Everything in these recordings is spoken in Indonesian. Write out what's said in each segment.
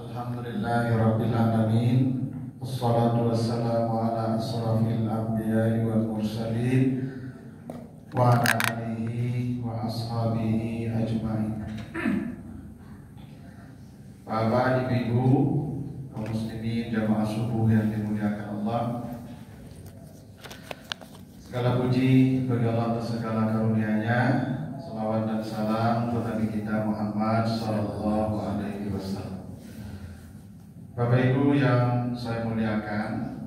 Alhamdulillahirabbil alamin. Wassalatu wassalamu ala asrafil anbiya'i wal mursalin wa ala alihi wa ashabihi ajmain. Bapak, Ibu, kaum muslimin jamaah subuh yang dimuliakan Allah. Segala puji bagi Allah atas segala karunia-Nya. Salawat dan salam untuk Nabi kita Muhammad sallallahu alaihi wasallam. Bapak Ibu yang saya muliakan,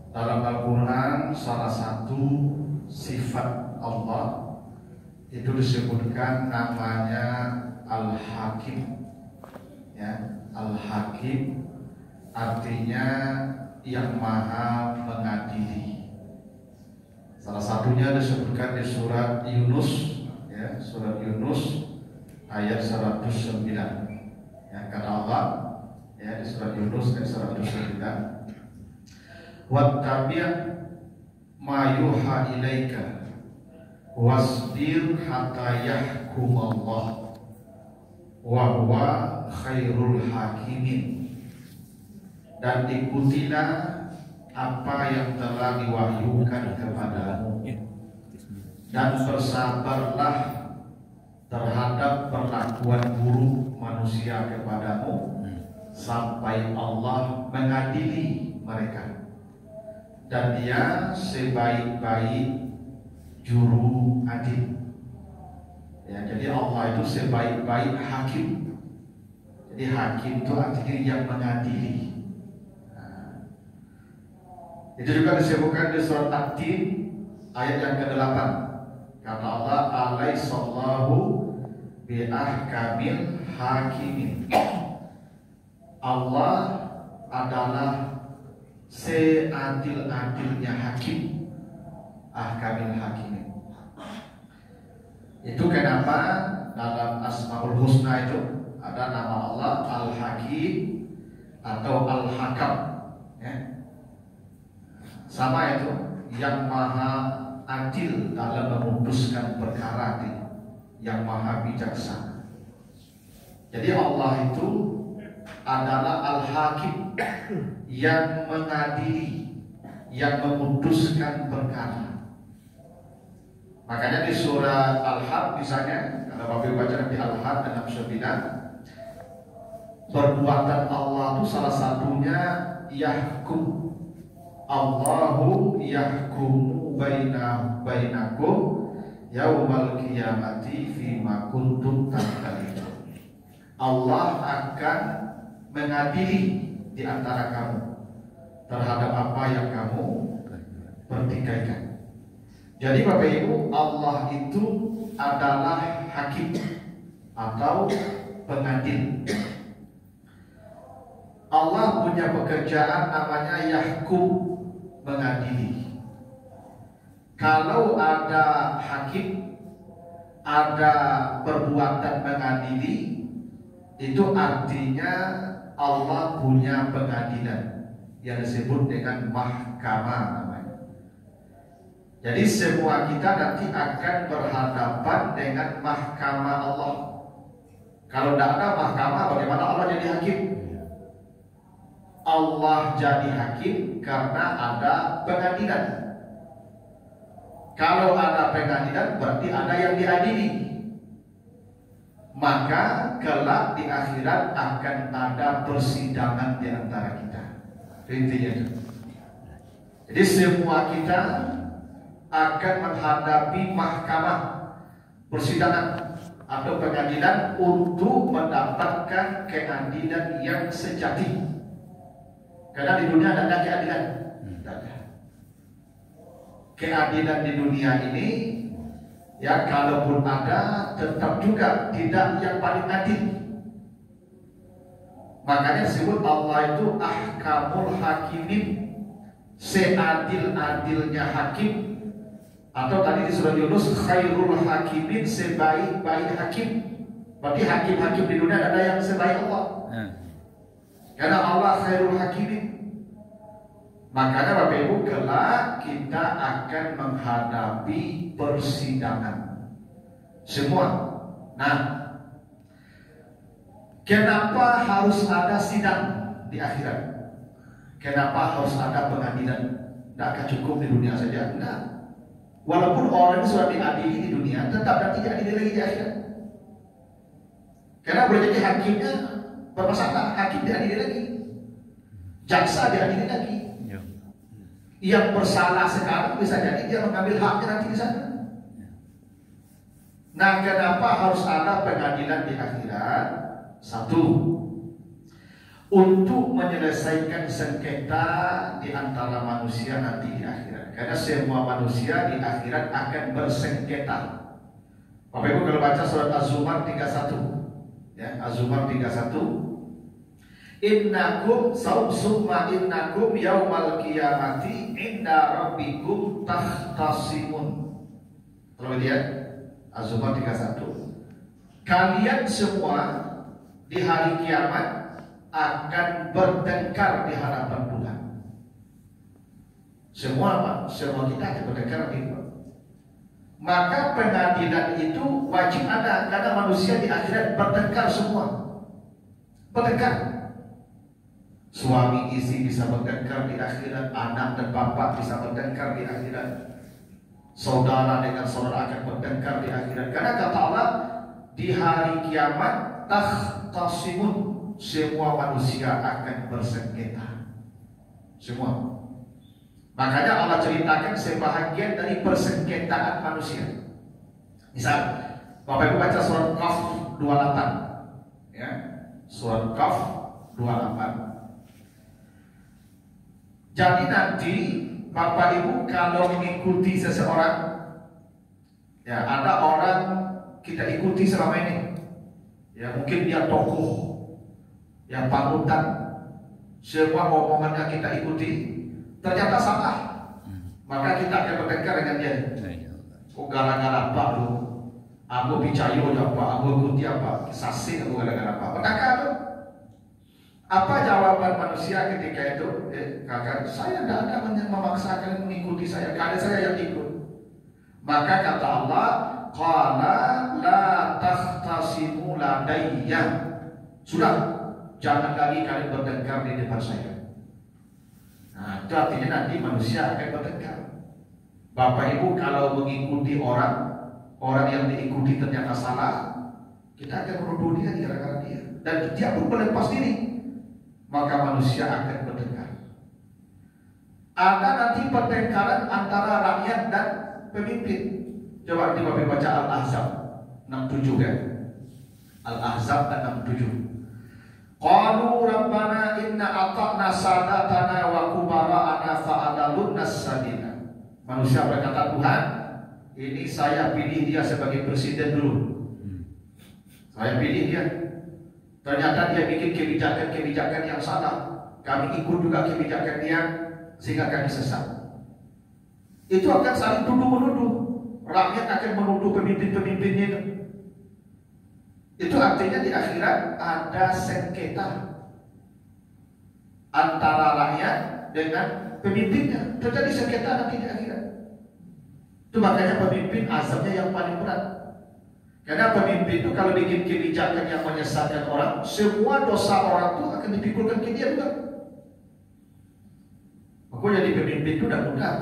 dalam Al-Quran salah satu sifat Allah itu disebutkan namanya Al-Hakim. Ya, Al-Hakim artinya yang maha mengadili. Salah satunya disebutkan di surat Yunus, ya, surat Yunus ayat 109. Ya, kata Allah, ya, di surat Yunus ayat 109, wattabi' ma yuha ilaika wasbir hatta yahkum Allah wa huwa khairul hakimin. Dan ikutilah apa yang telah diwahyukan kepadamu dan bersabarlah terhadap perlakuan buruk manusia kepadamu sampai Allah mengadili mereka, dan Dia sebaik-baik juru adil. Ya, jadi Allah itu sebaik-baik hakim. Jadi hakim itu artinya yang mengadili. Itu juga disebutkan di surat At-Tin ayat yang ke-8. Kata Allah, alaihissallahu bi'ahkamil hakimin. Allah adalah seadil-adilnya hakim. Ahkamil hakimin. Itu kenapa dalam Asmaul Husna itu ada nama Allah Al-Hakim atau Al-Hakam, ya. Sama itu, yang maha adil dalam memutuskan perkara, yang maha bijaksana. Jadi Allah itu adalah Al-Hakim, yang mengadili, yang memutuskan perkara. Makanya di surah Al-Had misalnya, kalau Bapak baca di Al-Had dan 9, perbuatan Allah itu salah satunya yahkum. Allahu yahkumu bainakum yaumal qiyamati fima kuntum takhtalifun. Allah akan mengadili di antara kamu terhadap apa yang kamu pertikaikan. Jadi Bapak Ibu, Allah itu adalah hakim atau pengadil. Allah punya pekerjaan namanya yahkum, mengadili. Kalau ada hakim, ada perbuatan mengadili, itu artinya Allah punya pengadilan yang disebut dengan mahkamah namanya. Jadi semua kita nanti akan berhadapan dengan mahkamah Allah. Kalau tidak ada mahkamah, bagaimana Allah jadi hakim? Allah jadi hakim karena ada pengadilan. Kalau ada pengadilan berarti ada yang diadili. Maka kelak di akhirat akan ada persidangan di antara kita. Intinya itu. Jadi semua kita akan menghadapi mahkamah, persidangan atau pengadilan untuk mendapatkan keadilan yang sejati. Karena di dunia tidak ada keadilan. Keadilan di dunia ini, ya, kalaupun ada, tetap juga tidak yang paling adil. Makanya disebut Allah itu ahkamul hakimin, seadil-adilnya hakim. Atau tadi di surah Yunus khairul hakimin, sebaik-baik hakim. Berarti hakim-hakim di dunia ada yang sebaik Allah. Karena Allah khairul hakimin. Makanya Bapak Ibu, kelak kita akan menghadapi persidangan semua. Nah, Kenapa harus ada sidang di akhirat? Kenapa harus ada pengadilan? Tidak akan cukup di dunia saja. Tidak. Walaupun orang sudah diadili di dunia, tetap nanti diadili lagi di akhirat. Karena boleh jadi hakimnya bermasalah, hakim diadili lagi, jaksa diadili lagi. Yang bersalah sekarang bisa jadi dia mengambil haknya nanti di sana. Nah, kenapa harus ada pengadilan di akhirat? Satu, untuk menyelesaikan sengketa di antara manusia nanti di akhirat. Karena semua manusia di akhirat akan bersengketa. Bapak Ibu kalau baca surat Az-Zumar 31, ya, Az-Zumar 31. Innakum summa innakum yaumal qiyamati inda rabbikum tahtasimun. Kalau lihat Az-Zumar 31. Kalian semua di hari kiamat akan bertengkar di hadapan Tuhan. Semua kita akan bertengkar di Tuhan. Maka pengadilan itu wajib ada karena manusia di akhirat bertengkar semua. Bertengkar. Suami istri bisa bertengkar di akhirat, anak dan bapak bisa bertengkar di akhirat, saudara dengan saudara akan bertengkar di akhirat. Karena kata Allah di hari kiamat tahtasimun, semua manusia akan bersengketa. Semua. Makanya Allah ceritakan sebahagian dari persengketaan manusia. Misal, Bapak Ibu baca surat Qaf 28, ya, surat Qaf 28. Jadi nanti Bapak Ibu kalau mengikuti seseorang, ya ada orang kita ikuti selama ini, ya mungkin dia tokoh, yang panutan, semua omongannya kita ikuti, ternyata salah, maka kita akan bertengkar dengan dia. Oh gara-gara apa lu? Aku bicayo apa? Aku ikuti apa? Sasi aku gara-gara apa? Bertengkar lu. Apa jawaban manusia ketika itu? Kakak, saya tidak ada memaksakan mengikuti saya, karena saya yang ikut. Maka kata Allah, qala la tahtasimu ladayya. Sudah, jangan lagi kalian bertengkar di depan saya. Nah, itu artinya nanti manusia akan bertengkar. Bapak Ibu kalau mengikuti orang yang diikuti ternyata salah, kita akan menuduh dia gara-gara dia, dan dia pun melepas diri. Maka manusia akan bertengkar. Ada nanti pertengkaran antara rakyat dan pemimpin. Coba di Bapak baca Al-Ahzab 67 kan. Al-Ahzab 67. Qalu rabbana inna ata'na sadatana wa kubara'ana fa'adalunna sabila. Manusia berkata, Tuhan, ini saya pilih dia sebagai presiden dulu. Saya pilih dia. Ternyata dia bikin kebijakan-kebijakan yang salah. Kami ikut juga kebijakan dia sehingga kami sesat. Itu akan saling tuduh-menuduh. Rakyat akan menuduh pemimpin-pemimpinnya itu. Itu artinya di akhirat ada sengketa antara rakyat dengan pemimpinnya. Terjadi sengketa nanti di akhirat. Itu makanya pemimpin azabnya yang paling berat. Karena pemimpin itu kalau bikin kebijakan yang menyesatkan orang, semua dosa orang itu akan dipikulkan ke dia juga. Maka jadi pemimpin itu tidak mudah.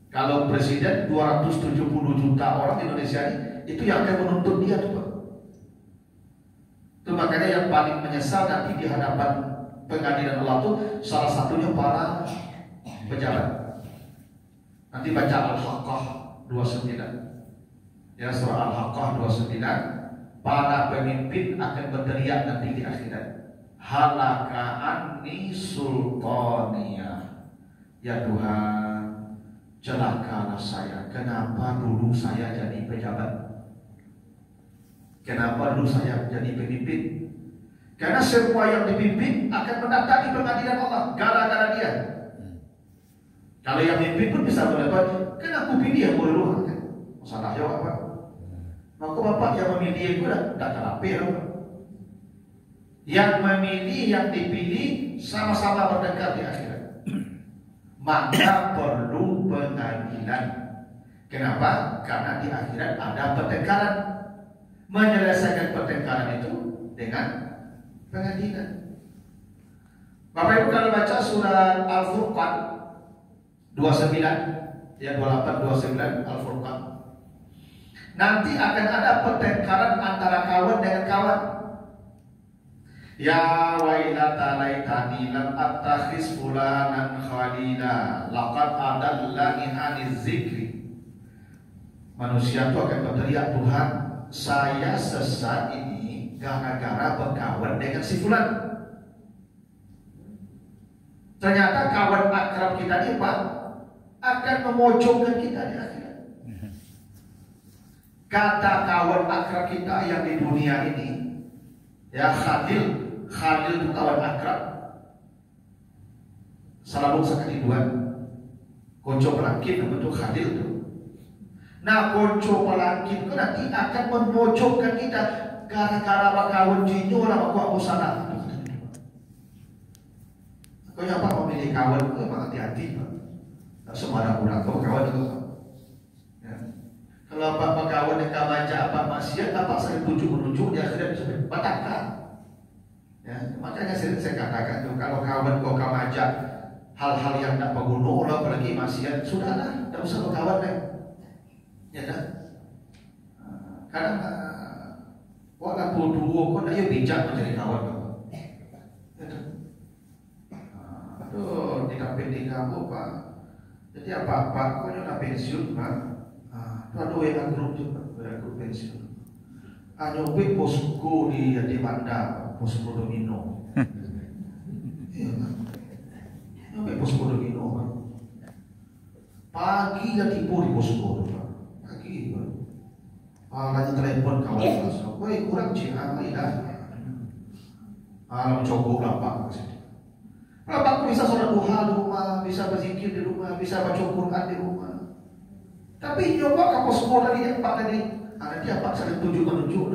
Kalau presiden 270 juta orang di Indonesia ini, itu yang akan menuntut dia juga. Itu makanya yang paling menyesal nanti di hadapan pengadilan Allah itu salah satunya para pejabat. Nanti baca Al-Haqqah 29. Ya, surah Al-Haqqah 29. Para pemimpin akan berteriak nanti di akhirat, halaka anni sultaniya. Ya Tuhan, celakalah saya. Kenapa dulu saya jadi pejabat? Kenapa dulu saya jadi pemimpin? Karena semua yang dipimpin akan mendatangi pengadilan Allah gara-gara dia. Kalau yang mimpin pun bisa berdebat, kenapa pilih yang boleh kan? Masalah jawab apa? Maka bapak yang memilih itu tidak terapir. Yang memilih, yang dipilih sama-sama bertengkar di akhirat. Maka perlu pengadilan. Kenapa? Karena di akhirat ada pertengkaran. Menyelesaikan pertengkaran itu dengan pengadilan. Bapak Ibu kalau baca surat Al-Furqan 29 ya 28 29 Al-Furqan. Nanti akan ada pertengkaran antara kawan dengan kawan. Ya wailata laitani lam attakhiz fulanan khalila laqad adallani aniz zikri. Manusia itu akan berteriak, Tuhan, saya sesat ini gara-gara berkawan dengan si fulan. Ternyata kawan akrab kita ini Pak akan memojokkan kita di akhirat. Kata kawan akrab kita yang di dunia ini, ya Khalil itu kawan akrab. Salabung sekali dua. Konco pelangkin betul Khalil itu. Nah konco pelangkin itu nanti akan memojokkan kita gara-gara kawan jinyo lah aku salah. Kau apa memilih kawan itu memang hati-hati Pak. Tak sembarang orang kau kawan itu. Ya. Kalau apa kawan yang baca apa maksiat, apa saya tujuh di akhirat bisa batalkan. Ya, makanya sering saya katakan tuh kalau kawan kau ajak hal-hal yang tak berguna, apalagi maksiat, sudahlah, tak usah berkawan deh. Ya kan? Kadang walaupun dua kau nak bijak menjadi kawan kau. Aduh, tidak pendek kamu Pak. Jadi apa-apa, kau nak pensiun Pak. Itu ada WA grup juga, WA grup pensiun. Nyobi posko di Manda, posko domino. Iya Pak. Nyobi posko domino Pak. Pagi ya tipu di posko Pak. Pagi Pak. Lagi telepon kawan masuk. Woi kurang cihan dah. Alam cokok lah Pak. Kalau Pak bisa sholat duha di rumah, bisa berzikir di rumah, bisa baca Quran di rumah. Tapi nyoba kapal semua tadi yang Pak tadi, nanti Pak saling tunjuk-tunjuk.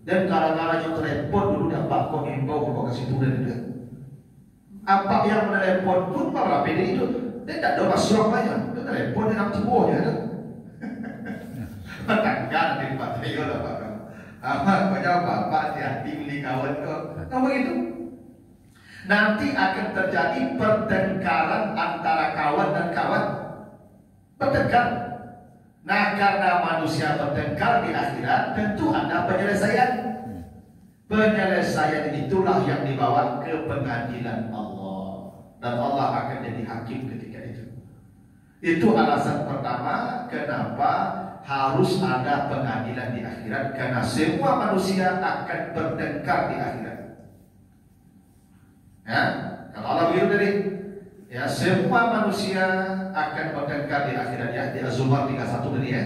Dan gara-gara yang telepon dulu dia Pak kok ngimbau kok kasih tuh dari dia. Apa yang menelepon pun malah pede itu, dia tidak ada masuk banyak, dia telepon dia nak tibo aja. Tangga dari Pak Trio lah Pak. Apa jawab Pak hati-hati beli kawan kok, tahu begitu? Nanti akan terjadi pertengkaran antara kawan dan kawan. Bertengkar. Nah karena manusia bertengkar di akhirat, tentu ada penyelesaian. Penyelesaian itulah yang dibawa ke pengadilan Allah. Dan Allah akan jadi hakim ketika itu. Itu alasan pertama kenapa harus ada pengadilan di akhirat. Karena semua manusia akan bertengkar di akhirat. Ya, kalau Allah begitu tadi, ya semua manusia akan bertengkar di akhirat ya. Di Az-Zumar 31 tadi ya.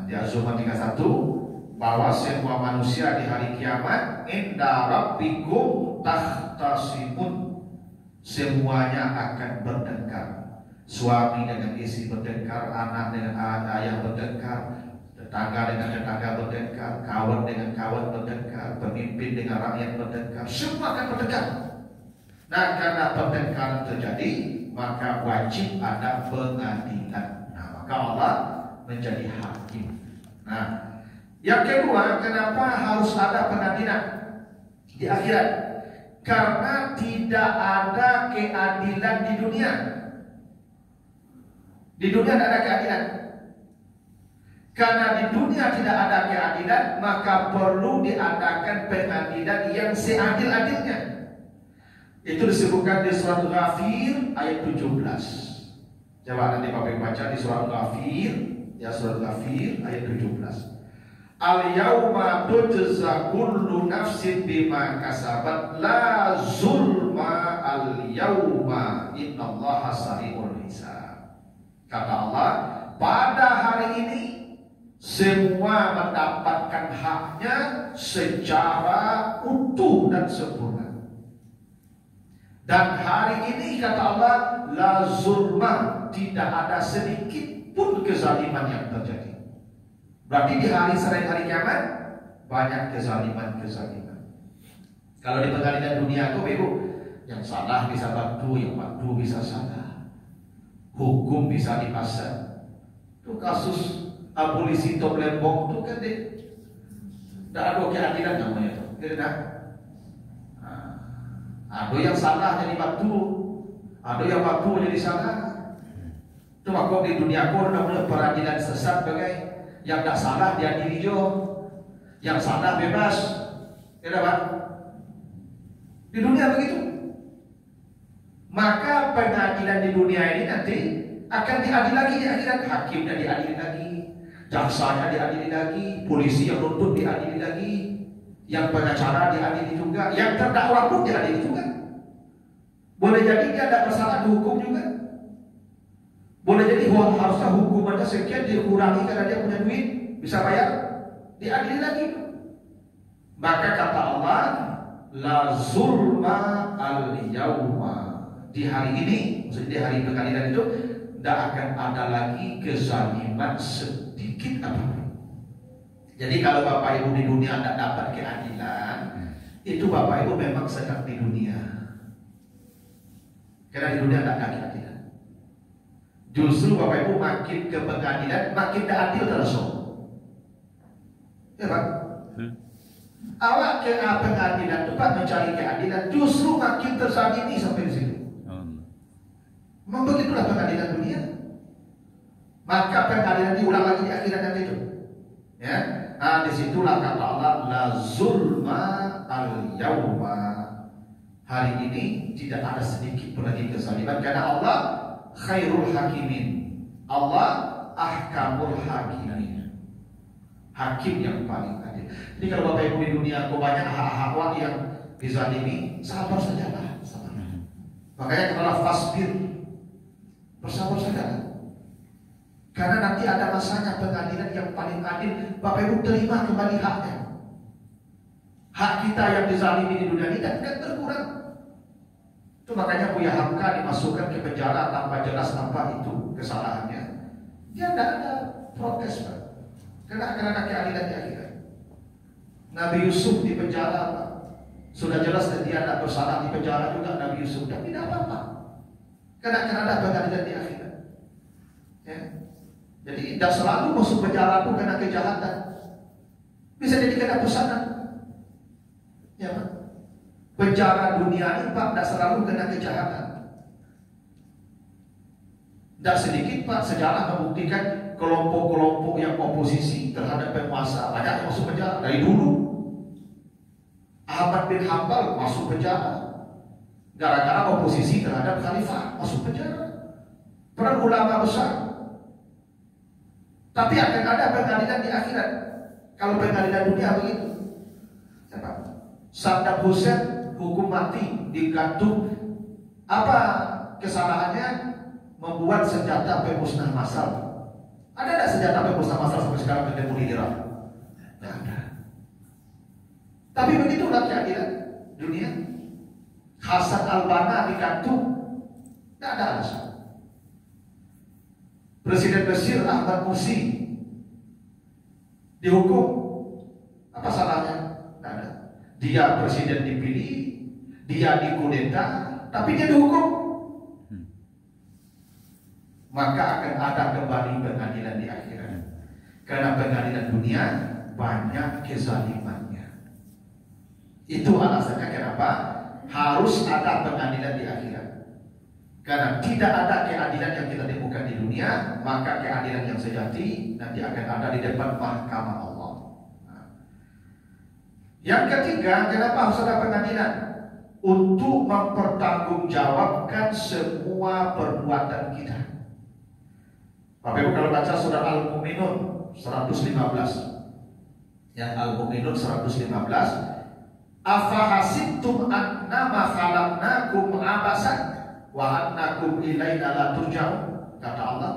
Di Az-Zumar 31 bahwa semua manusia di hari kiamat inda rabbikum tahtasimun, semuanya akan bertengkar. Suami dengan istri bertengkar, anak dengan ayah bertengkar, tetangga dengan tetangga bertengkar, kawan dengan kawan bertengkar, pemimpin dengan rakyat bertengkar, semua akan bertengkar. Nah karena pertengkaran terjadi, maka wajib ada pengadilan. Nah maka Allah menjadi hakim. Nah yang kedua, kenapa harus ada pengadilan di akhirat? Karena tidak ada keadilan di dunia. Di dunia tidak ada keadilan. Karena di dunia tidak ada keadilan, maka perlu diadakan pengadilan yang seadil-adilnya. Itu disebutkan di surat Ghafir ayat 17. Coba nanti Bapak baca di surat Ghafir, ya surat Ghafir ayat 17. Al-yauma tujza kullu nafsin bima kasabat la zulma al-yauma innallaha sari'ul hisab. Kata Allah, pada hari ini semua mendapatkan haknya secara utuh dan sempurna. Dan hari ini kata Allah, la zulma, tidak ada sedikit pun kezaliman yang terjadi. Berarti di selain hari kiamat banyak kezaliman. Kalau di pengadilan dunia itu Ibu, yang salah bisa bantu, yang bantu bisa salah. Hukum bisa dipasang. Itu kasus abolisi top lembong itu kan tidak ada keadilan namanya itu. Tidak. Ada yang salah jadi batu, ada yang batu jadi salah. Itu kok di dunia kau namanya peradilan sesat bagai yang tak salah diadili jo, yang salah bebas. Tidak Pak? Di dunia begitu. Maka pengadilan di dunia ini nanti akan diadili lagi di akhirat. Hakimnya diadili lagi, jaksanya diadili lagi, polisi yang nuntut diadili lagi, yang pengacara diadili juga, yang terdakwa pun diadili juga. Boleh jadi dia tidak bersalah dihukum juga. Boleh jadi harusnya hukumannya sekian dikurangi karena dia punya duit, bisa bayar, diadili lagi. Maka kata Allah, la zulma al-yawma. Di hari ini, maksudnya di hari pengadilan itu, tidak akan ada lagi kezaliman sedikit apapun. Jadi kalau Bapak Ibu di dunia tidak dapat keadilan, itu Bapak Ibu memang sedang di dunia. Karena di dunia tidak ada keadilan. Justru Bapak Ibu makin ke pengadilan, makin tidak adil terus. Ya Pak? Awak ke pengadilan tempat mencari keadilan, justru makin terzalimi sampai di situ. Memang begitulah pengadilan dunia. Maka pengadilan diulang lagi di akhirat nanti itu. Ya, nah disitulah kata Allah, la zulma al-yawma. Hari ini tidak ada sedikit pun lagi kezaliman karena Allah khairul hakimin. Allah ahkamul hakimin. Hakim yang paling adil. Jadi kalau Bapak Ibu di dunia kau banyak hak-hak yang dizalimi, sabar sajalah, sabar. Makanya katalah fasbir, bersabar saja. Karena nanti ada masanya pengadilan yang paling adil. Bapak Ibu terima kembali haknya. Hak kita yang dizalimi di dunia ini dan akan berkurang. Itu makanya Buya Hamka dimasukkan ke penjara tanpa jelas tanpa itu kesalahannya. Dia tidak ada protes Pak. Karena akan ada keadilan di akhirat. Nabi Yusuf di penjara Pak. Sudah jelas dan dia tidak bersalah di penjara juga Nabi Yusuf. Dan tidak apa-apa. Karena akan ada pengadilan di akhirat. Ya. Jadi tidak selalu masuk penjara pun karena kejahatan. Bisa jadi kena pesanan. Ya Pak. Penjara dunia ini Pak tidak selalu kena kejahatan. Tidak sedikit Pak sejarah membuktikan kelompok-kelompok yang oposisi terhadap penguasa banyak yang masuk penjara dari dulu. Ahmad bin Hanbal masuk penjara gara-gara oposisi terhadap khalifah, masuk penjara. Peran ulama besar. Tapi akan ada pengadilan di akhirat. Kalau pengadilan dunia begitu. Siapa? Saddam Hussein hukum mati digantung. Apa kesalahannya? Membuat senjata pemusnah massal. Ada tidak senjata pemusnah massal sampai sekarang ketemu di Irak? Tidak ada. Tapi begitulah keadilan dunia. Hasan al-Banna digantung. Tidak ada alasan. Presiden Mesir Ahmad Mursi dihukum. Apa salahnya? Tidak ada. Dia presiden dipilih, dia dikudeta, tapi dia dihukum. Maka akan ada kembali pengadilan di akhirat. Karena pengadilan dunia banyak kezalimannya. Itu alasannya kenapa harus ada pengadilan di akhirat. Karena tidak ada keadilan yang kita temukan di dunia, maka keadilan yang sejati nanti akan ada di depan mahkamah Allah. Yang ketiga, kenapa harus ada pengadilan? Untuk mempertanggungjawabkan semua perbuatan kita. Bapak Ibu kalau baca surah Al-Mu'minun 115. Ya, Al-Mu'minun 115. Afahasibtum annama khalaqnakum abasan wa annakum ilaina la turja'un. Kata Allah,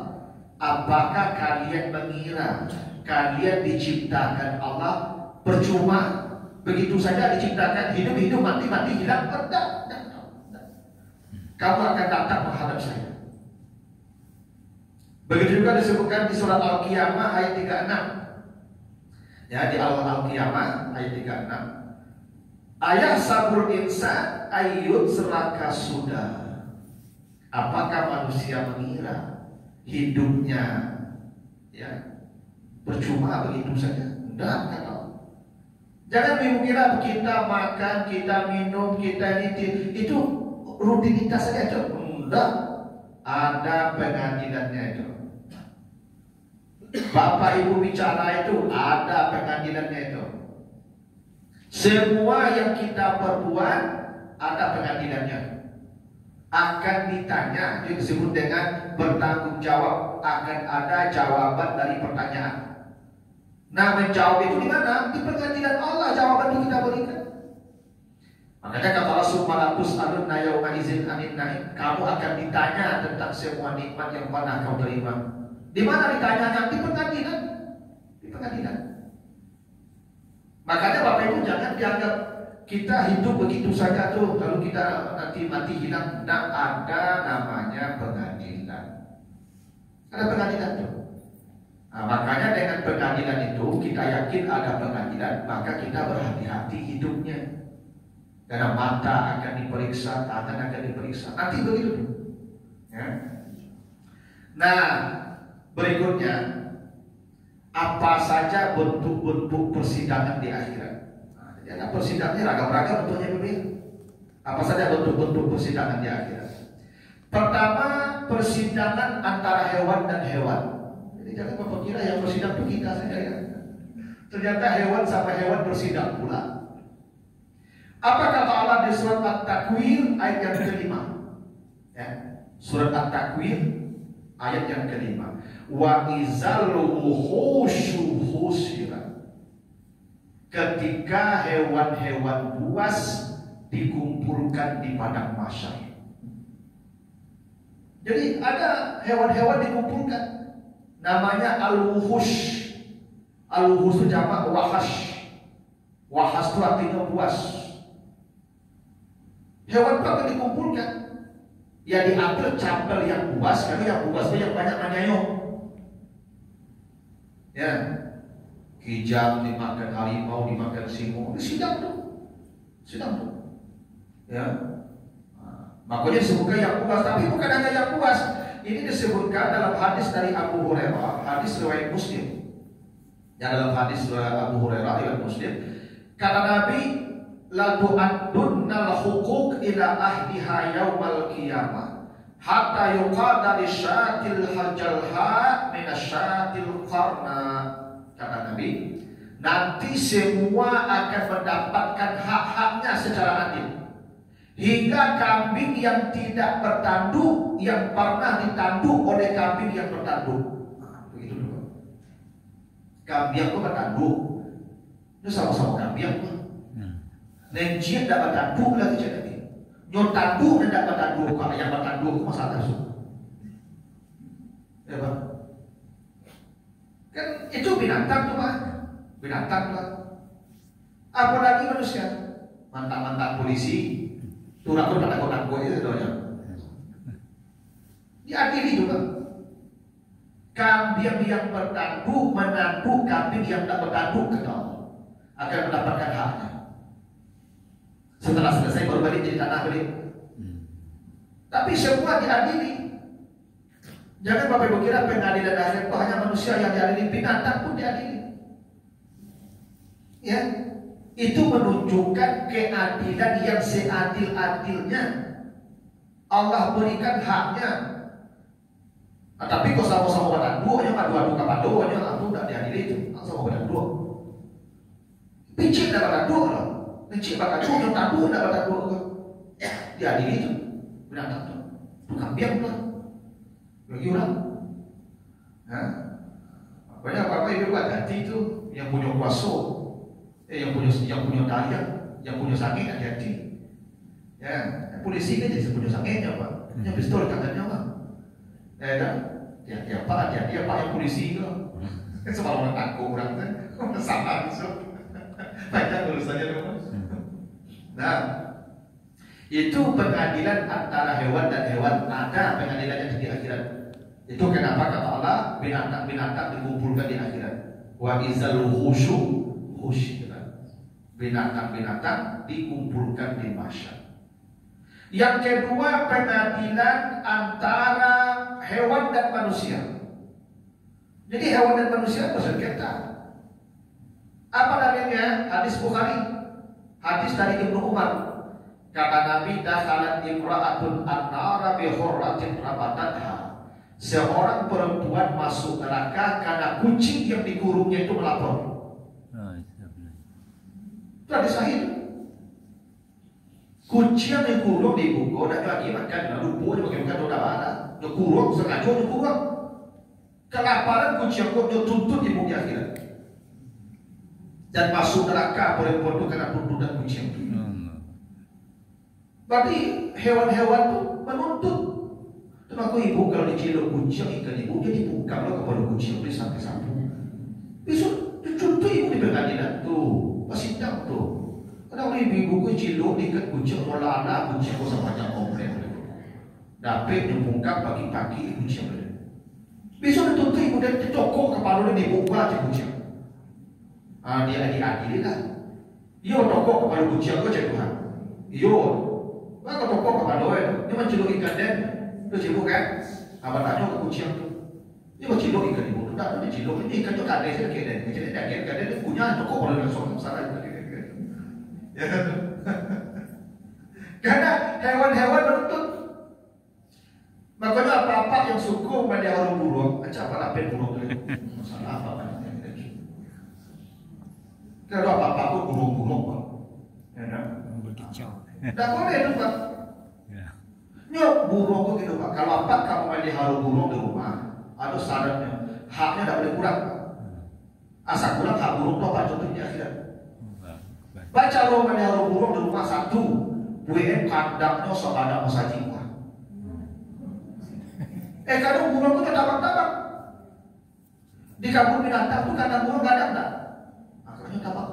apakah kalian mengira kalian diciptakan Allah percuma, begitu saja diciptakan, hidup-hidup, mati-mati, hilang? Tidak. Kamu akan datang menghadap saya. Begitu juga disebutkan di surat Al-Qiyamah ayat 36. Ya, di Al-Qiyamah ayat 36. Ayah sabul insan ayyut seraka sudah. Apakah manusia mengira hidupnya ya percuma begitu saja? Tidak, kata Allah. Jangan mengira kita makan, kita minum, kita itu rutinitas saja itu. Enggak, ada pengadilannya itu. Bapak Ibu bicara itu ada pengadilannya itu. Semua yang kita perbuat ada pengadilannya. Akan ditanya, itu disebut dengan bertanggung jawab. Akan ada jawaban dari pertanyaan. Nah, menjawab itu di mana? Di pengadilan Allah jawaban itu kita berikan. Makanya kata Rasul malakus alun nayauma izin anin naim, kamu akan ditanya tentang semua nikmat yang pernah kau terima. Di mana ditanyanya? Di pengadilan. Di pengadilan. Makanya Bapak Ibu jangan dianggap kita hidup begitu saja tuh, lalu kita nanti mati hilang. Tidak ada namanya pengadilan. Ada pengadilan tuh. Nah, makanya dengan pengadilan itu kita yakin ada pengadilan, maka kita berhati-hati hidupnya. Karena mata akan diperiksa, tangan akan diperiksa. Nanti begitu tuh. Ya. Nah, berikutnya, apa saja bentuk-bentuk persidangan di akhirat? Nah, jadi ada persidangannya ragam-ragam bentuknya berbeda. Apa saja bentuk-bentuk persidangan di akhirat? Pertama, persidangan antara hewan dan hewan. Jadi jangan bapak kira yang bersidang itu kita saja ya. Ternyata hewan sama hewan bersidang pula. Apa kata Allah di surat At-Takwir ayat yang kelima? Ya, surat At-Takwir ayat yang kelima. Wa izal wuhushu husira. Ketika hewan-hewan buas dikumpulkan di padang mahsyar. Jadi ada hewan-hewan dikumpulkan. Namanya al-wuhush. Al-wuhush itu jamak wahash. Wahash itu artinya buas. Hewan itu akan dikumpulkan. Ya diambil campel yang buas, karena yang buas itu yang banyak menyayong. Ya, kijang dimakan harimau, dimakan singo, sidang tuh, sidang tuh. Ya, makanya disebutkan yang puas, tapi bukan hanya yang puas. Ini disebutkan dalam hadis dari Abu Hurairah, hadis riwayat Muslim. Yang dalam hadis riwayat Abu Hurairah riwayat Muslim, kata Nabi, la tu'addunal huquq ila ahliha yaumal qiyamah hatta yuqada lisyatil hajalha minasyatil qarna. Kata Nabi, nanti semua akan mendapatkan hak-haknya secara adil. Hingga kambing yang tidak bertanduk yang pernah ditanduk oleh kambing yang bertanduk. Nah, begitu dulu. Kambing itu bertanduk. Itu sama-sama kambing. Nenci tidak bertanduk lagi jadi. Nyon tanduk dan tidak bertanduk. Kalau yang bertanduk itu masalah itu. Ya Pak. Kan itu binatang tuh Pak. Binatang Pak. Apalagi manusia. Mantan-mantan polisi. Turun pada kotak gue itu doanya. Diadili juga. Kambing yang bertanduk menanduk kambing yang tak bertanduk kata akan mendapatkan haknya. Setelah selesai baru balik jadi tanah balik. Tapi semua diadili. Jangan Bapak Ibu kira pengadilan akhirat itu hanya manusia yang diadili, binatang pun diadili. Ya. Itu menunjukkan keadilan yang seadil-adilnya. Allah berikan haknya. Nah, tapi kalau sama-sama badan dua, yang adu-adu kapan doanya, aku tidak diadili itu. Sama badan dua. Pincik tidak badan dua loh. Pincik badan dua, yang tadu tidak badan dua. Diadili itu. Binatang itu. Itu kambing lah. Bagi orang. Nah, banyak apa-apa itu hati itu yang punya kuasa. Yang punya talian, yang punya sakit hati-hati. Ya, polisi kan jadi punya sakitnya Pak. Punya pistol tangannya Pak. Ya Pak, dia Pak yang polisi itu. Semua orang takut orang kan, sama itu. Banyak urusannya dong. Nah, itu pengadilan antara hewan dan hewan. Ada pengadilannya di akhirat. Itu kenapa kata Allah binatang-binatang dikumpulkan di akhirat. Wa izal husyu binatang-binatang dikumpulkan di mahsyar. Yang kedua, pengadilan antara hewan dan manusia. Jadi hewan dan manusia bersengketa. Apa dalilnya? Hadis Bukhari, hadis dari Ibnu Umar. Kata Nabi, dakhalat imra'atun an-nara bi hurratin rabatatha. Seorang perempuan masuk neraka karena kucing yang dikurungnya itu melapor. Itu hadis sahih. Kucing yang dikurung di buku dan lagi makan lalu buah makan roda mana? Dikurung sengaja dikurung. Kelaparan kucing kok dituntut di bumi akhirat. Dan masuk neraka perempuan itu karena tuntutan kucing itu. Berarti hewan-hewan itu menuntut. Kenapa ibu kalau dicilok kucing ikan ibu dia dibuka lo kepada kucing beli sampai-sampai. Besok dicontoh ibu di pengadilan tuh, pasti tahu tuh. Kalau ibu cilok ikan kucing malah anak kucing kau sepanjang komplek. Dapat dibungkam pagi-pagi kucing itu. Besok dituntut ibu dan dicokok kepala dia dibuka aja kucing. Dia diadili lah. Iyo tokok kepada kucing kau cek Tuhan. Iyo, maka tokok kepada itu. Dia mencilok ikan dan itu cilok kan? Apa tanya ke kucing tu? Dia mencilok ikan ibu tu tak ada cilok ini ikan tu kadai saya kira. Jadi dia kadai dia punya tokok kalau dia soal salah itu. Ya. Karena hewan-hewan menuntut. Makanya apa-apa yang suku pada orang burung, macam apa lapin burung tu? Masalah apa? Kalau apa-apa pun burung-burung pak. Ya tak? Berkicau. Tak boleh tu pak. Nyok burung tu gitu pak. Kalau apa kamu melihara burung di rumah, ada syaratnya. Haknya tak boleh kurang pak. Asal kurang hak burung tu apa contohnya akhirat. Baca lo melihara burung di rumah satu, buat kandangnya sebanyak masaji pak. Kadang burung tu tabak-tabak. Di kampung binatang tu kandang burung kadang tak. Akhirnya tabak.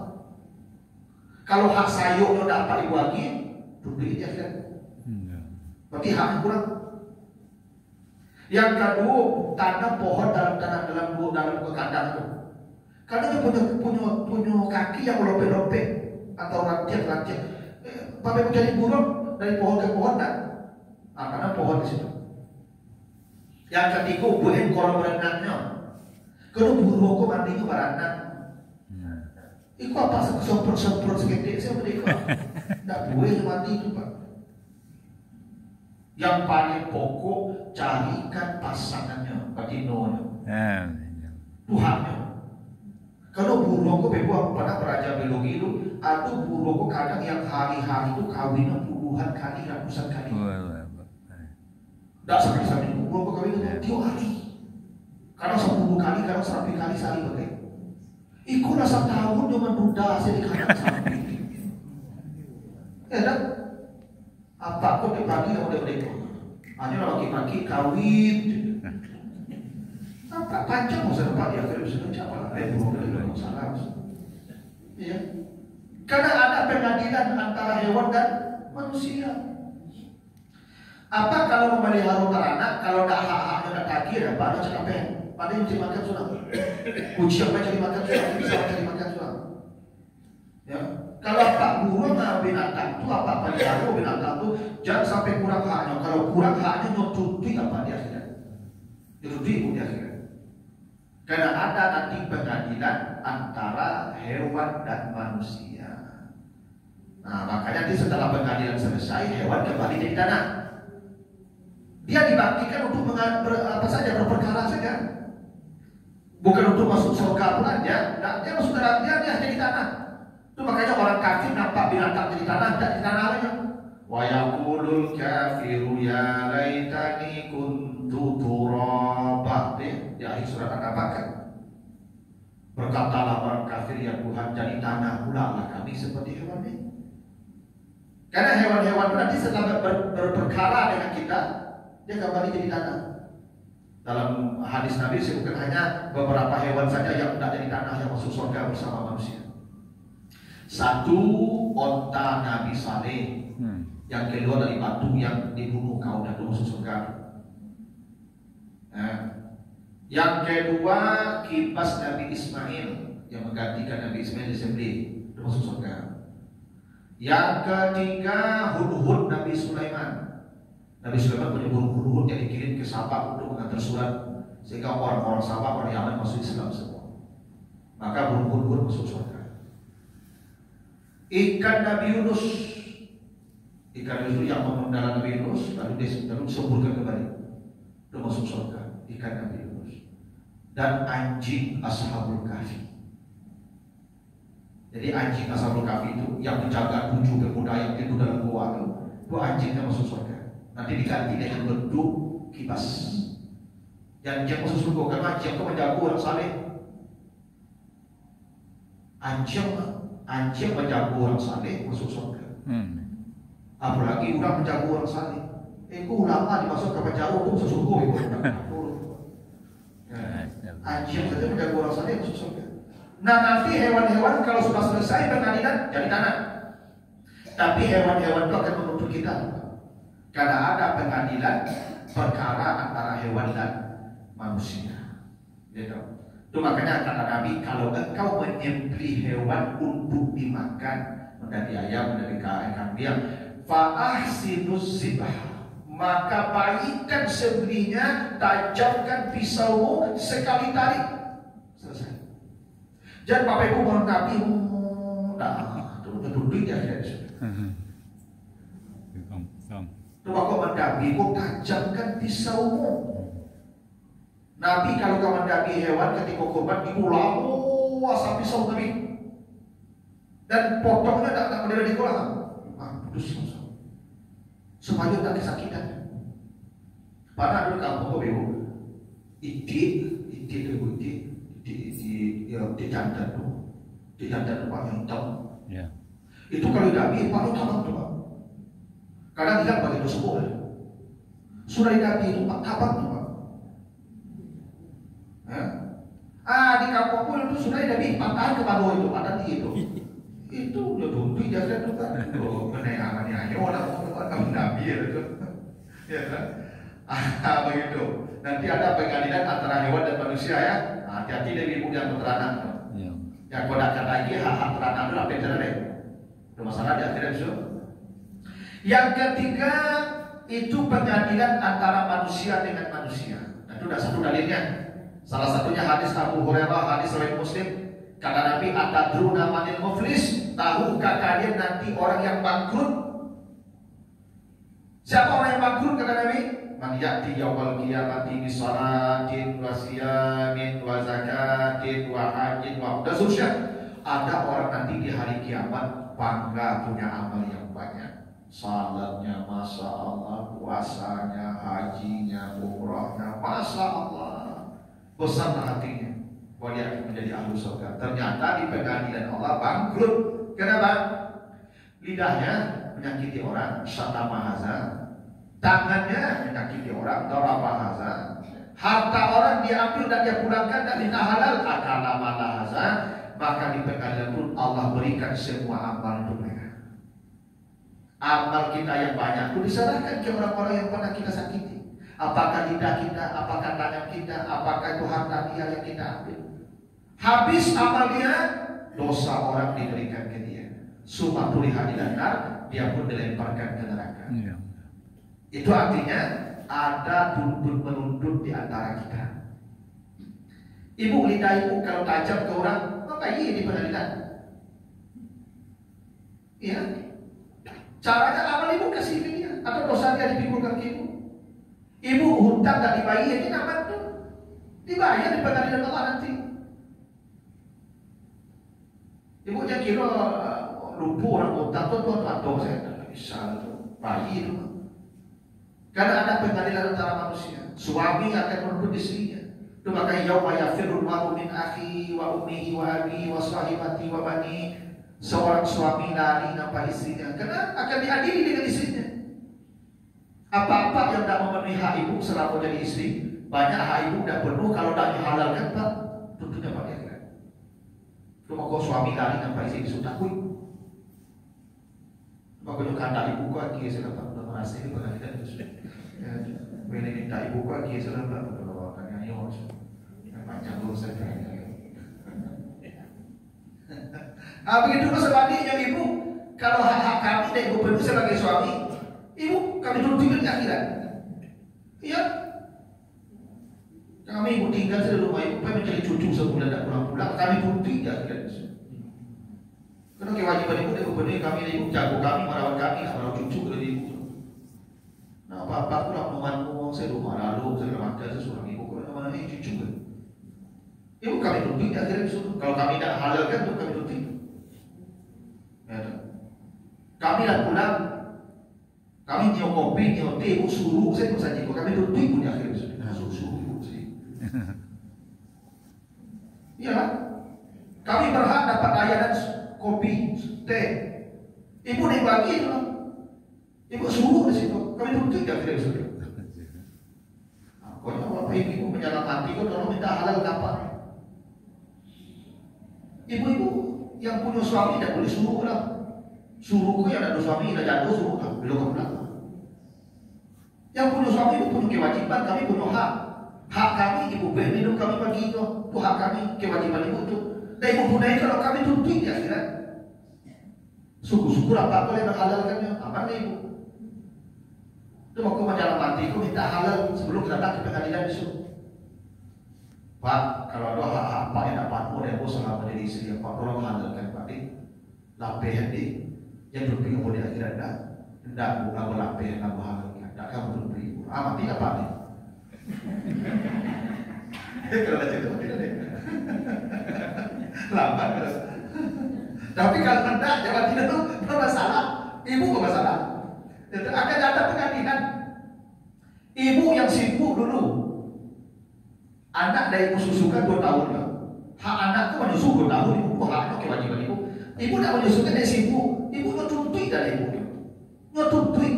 Kalau hak sayurnya dapat dibagi, tu beli dia kan. Berarti haknya kurang. Yang kedua, tanam pohon dalam kandang itu. Karena dia punya kaki yang melopet-lopet atau rantian. Pakai menjadi burung dari pohon ke pohon tak? Karena pohon di situ. Yang ketiga, buat kolam berenangnya. Kalau burung kau mandinya berenang. Iku apa semprot seketik saya berdeka. Tak boleh mandi itu pak. Yang paling pokok carikan pasangannya, partinonya, Tuhannya. Kalau burung kau bebuang pada Raja Belogi itu, ada burung kau kadang yang hari-hari itu kawinnya puluhan kali, ratusan kali. Tak sampai burung kau kawin itu tiap hari. Kadang 10 kali, kadang 100 kali sehari pakai. Iku rasa tahun dia menduda saya di kanan sapi. Ya tak? Apa kau dibagi yang udah hanya laki-laki kawin. Apa panjang masa depan dia kalau bisa macam apa? Burung dari masalah. Ya. Karena ada pengadilan antara hewan dan manusia. Apa kalau memelihara anak kalau tak hak-haknya tak tagih apa ada cakap pada yang cari makan sudah. Kucing apa cari makan sudah, bisa cari makan sudah. Ya. Kalau apa burung binatang tu apa pelihara binatang tu jangan sampai kurang haknya. Kalau kurang haknya nyututi apa dia akhirat. Nyututi pun dia akhirat. Karena ada nanti pengadilan antara hewan dan manusia. Nah makanya nanti setelah pengadilan selesai hewan kembali jadi tanah. Dia dibaktikan untuk berperkara saja. Bukan untuk masuk surga pun aja. Dia masuk neraka dia jadi tanah. Itu makanya orang kafir nampak binatang jadi tanah, tidak di tanah lagi. Wa yaqulul kafiru ya laitani kuntu turaba. Di akhir surat An-Naba. Berkatalah orang kafir, ya Tuhan jadi tanah pula lah kami seperti hewan ini. Karena hewan-hewan nanti setelah berperkara dengan kita, dia kembali jadi tanah. Dalam hadis Nabi bukan hanya beberapa hewan saja yang tidak jadi tanah yang masuk surga bersama manusia. Satu, onta Nabi Saleh. Yang kedua dari batu yang dibunuh kaum dan masuk surga. Yang kedua, kipas Nabi Ismail yang menggantikan Nabi Ismail disembelih masuk surga. Yang ketiga, hudhud Nabi Sulaiman. Nabi Sulaiman punya burung hudhud yang dikirim ke Sabah untuk mengantar surat sehingga orang-orang Sabah, orang Yaman masuk Islam semua. Maka burung hudhud masuk surga. Ikan Nabi Yunus. Ikan Yunus yang memendara Nabi Yunus, lalu disemburkan kembali. Itu masuk surga. Ikan Nabi Yunus. Dan anjing Ashabul Kahfi. Jadi anjing Ashabul Kahfi itu yang menjaga 7 pemuda yang itu dalam gua itu anjingnya masuk surga. Nanti diganti dengan bentuk kibas. Yang dia masuk surga karena anjing itu menjaga orang saleh. Anjing menjaga orang saleh masuk surga. Apalagi orang menjaga orang saleh. Ku ulama dimasuk ke jauh itu masuk surga itu. Anjing saja menjaga orang saleh masuk surga. Nah nanti hewan-hewan kalau sudah selesai pengadilan jadi tanah. Tapi hewan-hewan itu akan menuntut kita. Karena ada pengadilan perkara antara hewan dan manusia. Gitu. Itu makanya kata Nabi, kalau engkau menyembelih hewan untuk dimakan, menjadi ayam, menjadi kambing, fa'ahsinuz zibah, maka baikkan sembelihnya, tajamkan pisaumu sekali tarik, selesai. Jangan Bapak Ibu melengkapi, duduk ya guys. Coba kau mendabi, kau tajamkan pisaumu. Nabi kalau kau mendabi hewan ketika korban itu lama sampai pisau Nabi. Dan potongnya tak berdiri di kolam. Putus supaya tak kesakitan. Pada dulu kamu kau ibu, di jantan Pak yang tahu. Itu kalau Nabi Pak tahu tuh Pak. Karena tidak begitu semua. Sudah Nabi itu Pak kapan tuh Pak? Di kampung pun itu sudah Nabi patah ke bawah itu ada di itu. Itu udah tuntuk jaga tuh kan. Meneangannya aja orang Nabi ya itu. Ya kan? Begitu. Nanti ada pengadilan antara hewan dan manusia ya. Hati-hati dari ibu yang peteranak. Yang kau nak lagi hak peteranak itu apa yang deh? Itu masalah di akhirat itu. Yang ketiga itu pengadilan antara manusia dengan manusia. Nah, itu sudah satu dalilnya. Salah satunya hadis Abu Hurairah, hadis riwayat Muslim. Kata Nabi, atadruna manil muflis? Tahukah kalian nanti orang yang bangkrut? Siapa orang yang bangkrut kata Nabi? Man ya'ti yawmal qiyamati bi salatin wa siyamin wa zakatin wa hajjin wa seterusnya. Ada orang nanti di hari kiamat bangga punya amal yang banyak. Salatnya Masya Allah, puasanya, hajinya, umrahnya, Masya Allah. Besar hatinya bahwa dia akan menjadi ahli surga. Ternyata di pengadilan Allah bangkrut. Kenapa? Lidahnya menyakiti orang, syatama haza. Tangannya menyakiti orang, daraba haza. Harta orang diambil dan dia pulangkan dan tidak halal, akala mala haza. Maka di pengadilan pun Allah berikan semua amal untuk mereka. Amal kita yang banyak itu diserahkan ke orang-orang yang pernah kita sakiti. Apakah lidah kita, apakah tangan kita, apakah itu harta dia yang kita ambil. Habis amal dia, dosa orang diberikan ke dia. Suma tuliha dilanar, dia pun dilemparkan ke neraka. Itu artinya ada tuntut-menuntut di antara kita. Ibu lidah ibu kalau tajam ke orang, maka iya di pengadilan. Ya, caranya amal ibu kasih dia, atau dosa dia dipikulkan ke ibu. Ibu hutang tak dibayar, ini aman tuh. Dibayar di pengadilan Allah nanti. Ibu jangan kira lupa orang hutang tuh atau saya tak bisa tuh bayar itu. Karena ada pengadilan antara manusia. Suami akan menuntut istrinya. Itu makanya yauma yafirul mar'u min akhi wa ummihi wa abihi wa sahibati wa bani. Seorang suami lari nampak istrinya karena akan diadili dengan istrinya. Apa-apa yang tidak memenuhi hak ibu selama jadi istri, banyak hak ibu tidak penuh kalau tidak dihalalkan, Pak. Tentunya Pak ya. Cuma kau suami lari nampak istri disuruh takut. Maka kalau kata ibu kau lagi sudah tak merasa ini pengadilan itu. Bila minta ibu kau lagi sudah tak kalau tanya ayo, macam lu saja. Begitu pun sebaliknya ibu, kalau hak-hak kami dan ibu penuh sebagai suami, ibu kami tuntut di akhirat. Iya. Kami ibu tinggal di rumah ibu, kami mencari cucu sebulan tak pulang-pulang, kami tuntut di akhirat. Karena kewajiban ibu itu benar kami ibu jago kami merawat kami, merawat cucu dari ibu. Nah bapak pula ngomong saya rumah lalu saya makan sesuatu ibu kalau mana ini cucu kan. Ibu kami tuntut akhirnya disuruh. Kalau kami tidak halalkan tuh kami tuntut. Ya, kami lah pulang, kami nyium kopi, nyium teh, ibu suruh saya pun saja. Kami tuntut ibu akhirnya disuruh. Nah suruh ibu sih. Iya kan? Kami berhak dapat layanan kopi, teh. Ibu dibagi itu, ibu suruh di situ. Kami tuntut akhirnya disuruh. Kalau bapak ibu menyelamati, kalau minta halal dapat. Ibu-ibu yang punya suami tidak boleh suruh lah. Suruh yang ada suami tidak jatuh suruh lah. Belum pernah. Yang punya suami itu punya kewajiban, kami punya hak. Hak kami ibu minum kami bagi itu hak kami, kewajiban ibu itu. Dan ibu punya kalau kami tuntut ya kira. Syukur-syukur apa boleh menghalalkannya, aman ibu. Itu waktu majalah mati, aku minta halal sebelum datang ke pengadilan besok. Pak, kalau ada hak apa yang dapat boleh aku selama jadi istri Pak, tolong halalkan Pak di lapeh di yang lebih boleh akhirat dah. Tidak bukan lapeh yang halalkan, tidak kamu lebih. Amat tidak Pak ni. Kalau ada cerita tidak deh. Lambat terus. Tapi kalau tidak, jangan tidak tu bermasalah. Ibu bermasalah. Itu akan ada pengadilan. Ibu yang sibuk dulu. Anak dari ibu susukan 2 tahun lah. Hak anak tu menyusu 2 tahun. Ibu haknya kewajiban ibu. Ibu tak menyusukan dari sibuk. Ibu nyotuntui dari ibu. Nyotuntui.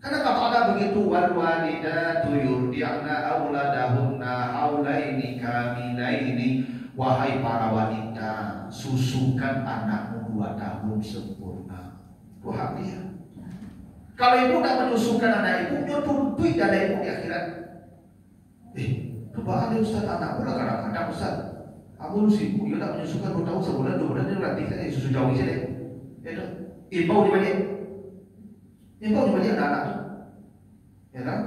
Karena kalau ada begitu wal walidatu yurdi'na auladahunna haulaini kamilaini, wahai para wanita, susukan anakmu 2 tahun sempurna. Itu hak dia. Kalau ibu tak menyusukan anak ibu, nyotuntui dari ibu di akhirat. Coba ada Ustaz anak pula kadang-kadang Ustaz aku sibuk, dia tak menyusukan 2 tahun sebulan 2 bulan dia berarti saya susu jauh saja deh. Ya dah. Imbau di balik. Imbau di balik anak tu. Ya kan?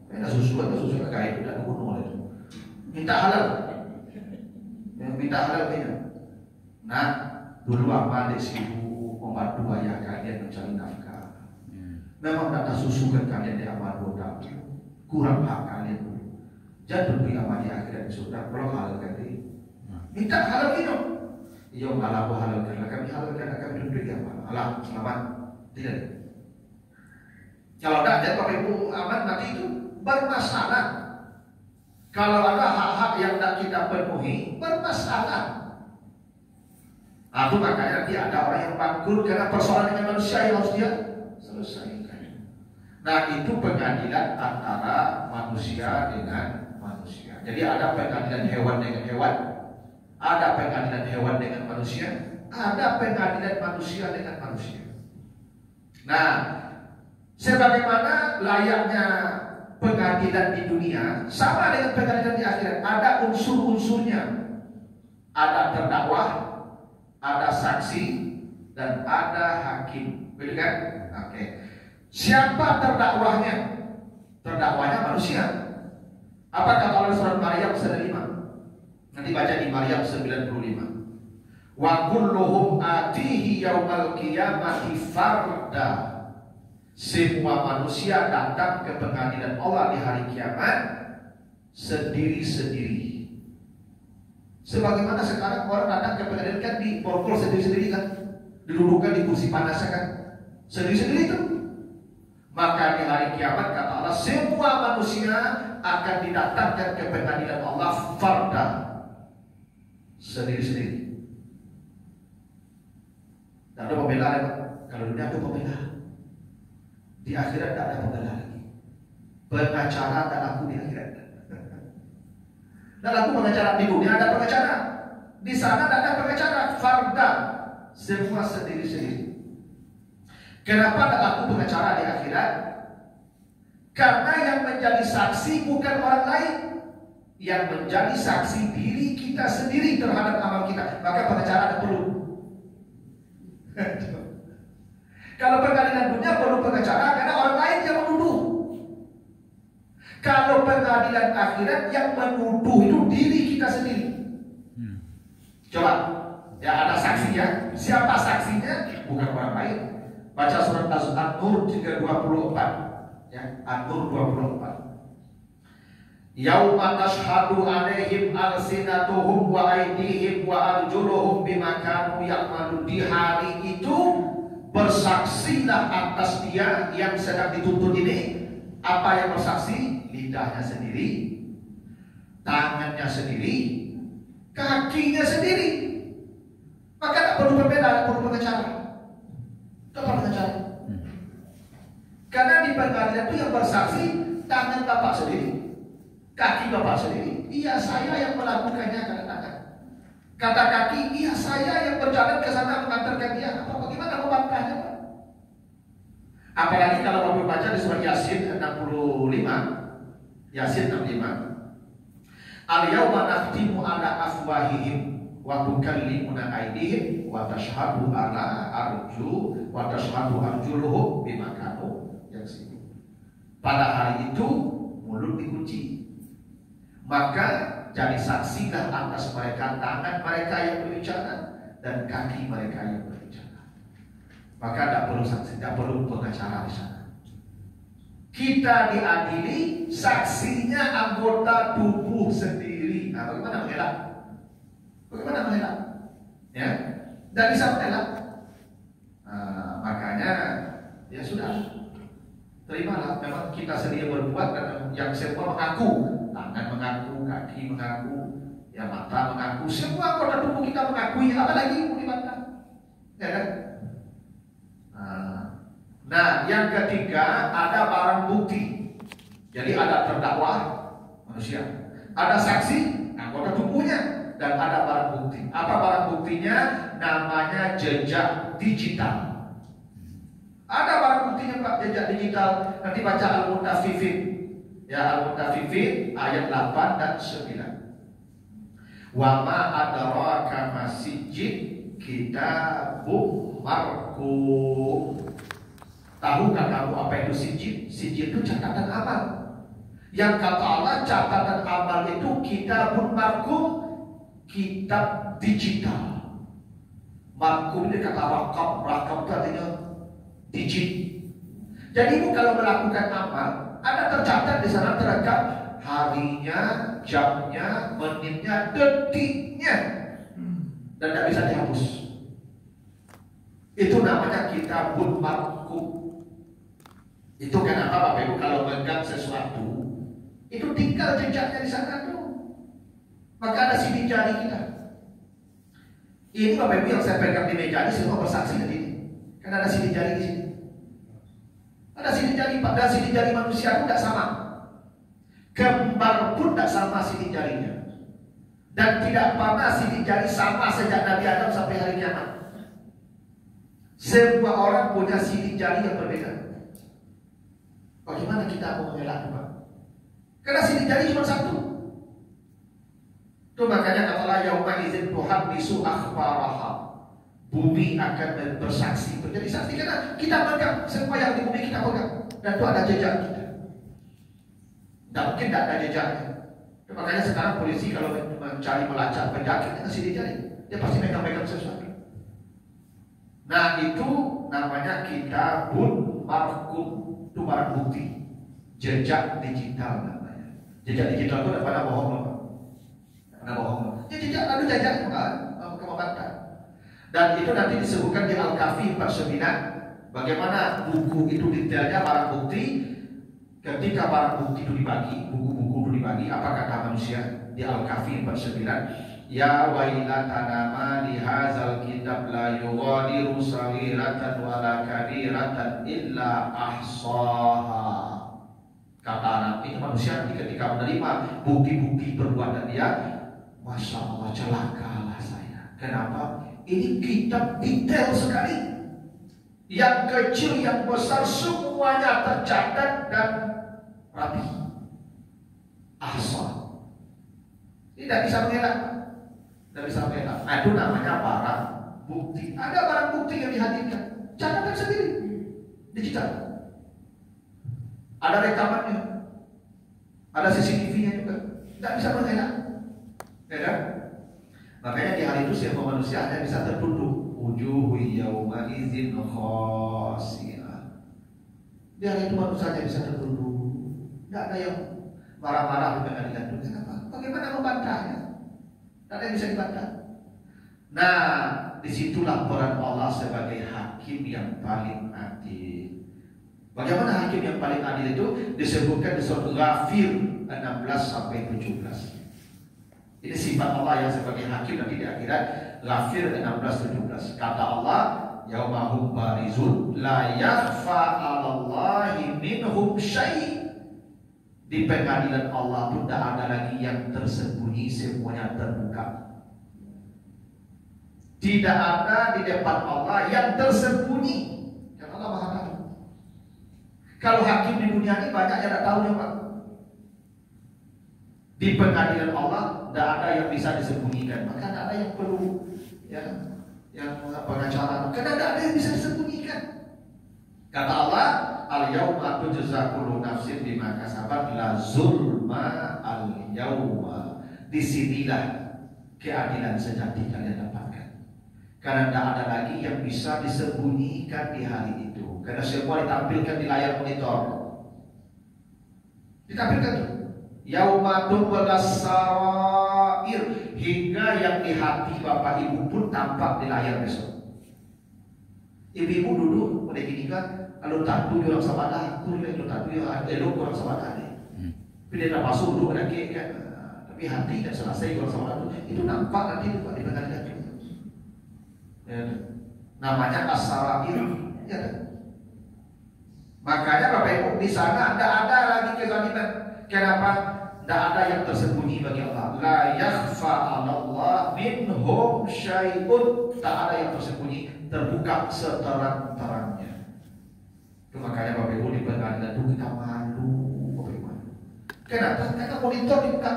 Ada susukan kaya itu dan bunuh itu. Minta halal. Ya, minta halal kayaknya. Nah, dulu apa adik sibuk membantu ayah kalian mencari nafkah. Memang tak susukan kalian di amal 2 tahun. Kurang hak kalian dulu. Jangan beri amal di akhirat surga. Kalau halalkan diri, minta halal minum. Iya malah aku halalkan, kami halalkan, kami duduk ya malah. Allah selamat, tidak. Kalau tidak, Bapak Ibu aman mati itu bermasalah. Kalau ada hak-hak yang tidak kita penuhi, bermasalah. Itu makanya nanti ada orang yang bangkrut karena persoalan dengan manusia yang harus dia selesaikan. Nah itu pengadilan antara manusia dengan manusia. Jadi ada pengadilan hewan dengan hewan, ada pengadilan hewan dengan manusia, ada pengadilan manusia dengan manusia. Nah, sebagaimana layaknya pengadilan di dunia, sama dengan pengadilan di akhirat, ada unsur-unsurnya. Ada terdakwa, ada saksi, dan ada hakim. Betul kan? Oke. Siapa terdakwahnya? Terdakwanya manusia. Apa kata Allah surat Maryam 95? Nanti baca di Maryam 95. Wa kulluhum atihi yaumal qiyamati farda. Semua manusia datang ke pengadilan Allah di hari kiamat sendiri-sendiri. Sebagaimana sekarang orang datang ke pengadilan kan di borgol sendiri-sendiri kan, didudukkan di kursi panas kan, sendiri-sendiri kan. Maka di hari kiamat kata Allah, semua manusia akan didatangkan ke pengadilan Allah farda, sendiri-sendiri. Tidak ada pembelaan, kalau dunia ada pembelaan. Di akhirat tidak ada pembelaan lagi. Pengacara dan aku di akhirat. Dan aku pengacara di dunia ada pengacara. Di sana tidak ada pengacara, farda, semua sendiri-sendiri. Kenapa tak aku pengacara di akhirat? Karena yang menjadi saksi bukan orang lain. Yang menjadi saksi diri kita sendiri terhadap amal kita. Maka pengacara ada perlu. Kalau pengadilan dunia perlu pengacara karena orang lain yang menuduh. Kalau pengadilan akhirat yang menuduh itu diri kita sendiri. Coba Ya, ada saksinya. Siapa saksinya? Bukan orang lain. Baca surat An-Nur 3:24. Ya, An-Nur 24. Yauma tashhadu alaihim alsinatuhum wa aydihim wa arjuluhum bima kanu ya'malun. Di hari itu bersaksilah atas dia yang sedang dituntut ini. Apa yang bersaksi? Lidahnya sendiri, tangannya sendiri, kakinya sendiri. Maka tak perlu berbeda, tak perlu pengacara. Tak perlu pengacara. Karena di pengadilan itu yang bersaksi tangan bapak sendiri, kaki bapak sendiri. Iya, saya yang melakukannya, katakan. Kata kaki, iya saya yang berjalan ke sana mengantarkan dia. Apa bagaimana membantahnya, Pak? Apalagi kalau Bapak baca di surat Yasin 65. Yasin 65. Al-yawma nakhtimu ala afwahihim wa tukallimuna aydihim wa tashhadu ala arju wa tashhadu arjuluhum bima kanu yaksibun. Pada hari itu mulut dikunci. Maka jadi saksilah atas mereka tangan mereka yang berbicara dan kaki mereka yang berbicara. Maka tidak perlu saksi, tidak perlu pengacara di sana. Kita diadili, saksinya anggota tubuh sendiri. Nah, bagaimana mengelak? Bagaimana mengelak? Ya, tidak bisa mengelak. Makanya ya sudah, terimalah. Memang kita sendiri berbuat dan yang semua mengaku. Tangan mengaku, kaki mengaku, ya mata mengaku, semua anggota tubuh kita mengakui. Apalagi mau dibantah, ya kan? Nah, yang ketiga ada barang bukti. Jadi ada terdakwa manusia, ada saksi anggota tubuhnya, dan ada barang bukti. Apa barang buktinya? Namanya jejak digital. Ada barang buktinya Pak, jejak digital. Nanti baca Al-Mutaffifin. Ya, Al-Mutaffifin ayat 8 dan 9. Wa ma adraka masjid kitabum marqum. Tahukah kamu apa itu sijil? Sijil itu catatan amal. Yang kata Allah catatan amal itu kitabun marqum, kitab digital. Marqum ini kata rakam, rakam itu artinya digit. Jadi ibu kalau melakukan amal, ada tercatat di sana, terekam harinya, jamnya, menitnya, detiknya, dan tidak bisa dihapus. Itu namanya kitabun marqum. Itu kenapa Bapak Ibu kalau megang sesuatu itu tinggal jejaknya di sana tuh. Maka ada sidik jari kita. Ini Bapak Ibu yang saya pegang di meja ini semua bersaksi di sini. Karena ada sidik jari di sini. Ada sidik jari, padahal sidik jari manusia pun tidak sama. Kembar pun tidak sama sidik jarinya. Dan tidak pernah sidik jari sama sejak Nabi Adam sampai hari kiamat. Semua orang punya sidik jari yang berbeda. Bagaimana kita mau mengelak, Pak? Karena sidik jari cuma satu. Itu makanya katalah yauma idzin tuhaddisu akhbaraha. Bumi akan bersaksi, menjadi saksi karena kita pegang semua yang di bumi kita pegang, dan itu ada jejak kita. Tidak mungkin tidak ada jejaknya. Makanya sekarang polisi kalau mencari melacak penyakit itu sidik jari, dia pasti megang-megang sesuatu. Nah itu namanya kitabun marqum, itu barang bukti, jejak digital namanya. Jejak digital itu tidak pernah bohong loh, tidak pernah bohong. Ya jejak lalu jejak kemabatan. Dan itu nanti disebutkan di Al-Kahfi 49. Bagaimana buku itu detailnya barang bukti. Ketika barang bukti itu dibagi, buku-buku itu dibagi, apa kata manusia di Al-Kahfi 49? Ya wailatana ma li hadzal kitab la yughadiru saghiratan wala kabiratan illa ahsaha. Kata anak itu manusia nanti ketika menerima bukti-bukti perbuatan dia, masya Allah celakalah saya. Kenapa? Ini kitab detail sekali. Yang kecil, yang besar semuanya tercatat dan rapi. Ahsa. Tidak bisa mengelak. Tidak bisa mengelak. Nah, itu namanya barang bukti. Ada barang bukti yang dihadirkan. Catatan sendiri. Digital. Ada rekamannya. Ada CCTV-nya juga. Tidak bisa mengelak. Ya kan? Makanya di hari itu semua manusia hanya bisa tertunduk. Wujuhu yauma idzin khashi'ah. Di hari itu manusia hanya bisa tertunduk. Tidak ada yang marah-marah di pengadilan itu. Kenapa? Bagaimana membantahnya? Tidak ada yang bisa dibantah. Nah, disitulah peran Allah sebagai hakim yang paling adil. Bagaimana hakim yang paling adil itu? Disebutkan di surat Ghafir 16 sampai 17. Ini sifat Allah yang sebagai hakim nanti di akhirat. Ghafir 16-17. Kata Allah, yaumahum barizun la yakhfa 'alallahi minhum syai'. Di pengadilan Allah pun tidak ada lagi yang tersembunyi, semuanya terbuka. Tidak ada di depan Allah yang tersembunyi. Karena Allah Maha Tahu. Kalau hakim di dunia ini banyak yang tidak tahu ya Pak. Di pengadilan Allah tidak ada yang bisa disembunyikan. Maka tidak ada yang perlu yang pengacara. Karena tidak ada yang bisa disembunyikan. Kata Allah, al-yauma tujza kullu nafsin bima kasabat la zulma al-yauma. Disinilah keadilan sejati kalian dapatkan. Karena tidak ada lagi yang bisa disembunyikan di hari itu. Karena semua ditampilkan di layar monitor. Ditampilkan tuh. Yaumatun walasarair, hingga yang di hati bapak ibu pun tampak di layar besok. Ibu-ibu duduk pada gini kan, kalau tatu orang sabada, kuliah tatu yang elok orang sabada deh. Pilih tak masuk duduk ada kan, tapi hati dan selesai orang sabada itu nampak nanti itu di pengadilan itu. Ya, namanya as-sarair. Ya, makanya bapak ibu di sana tidak ada lagi kezaliman. Kenapa? Tidak ada yang tersembunyi bagi Allah. La yakhfa 'alallah minhum syai'un. Tak ada yang tersembunyi, terbuka seterang-terangnya. Itu makanya Bapak Ibu di pengadilan itu kita malu, Bapak Ibu. Kenapa? Karena monitor dibuka,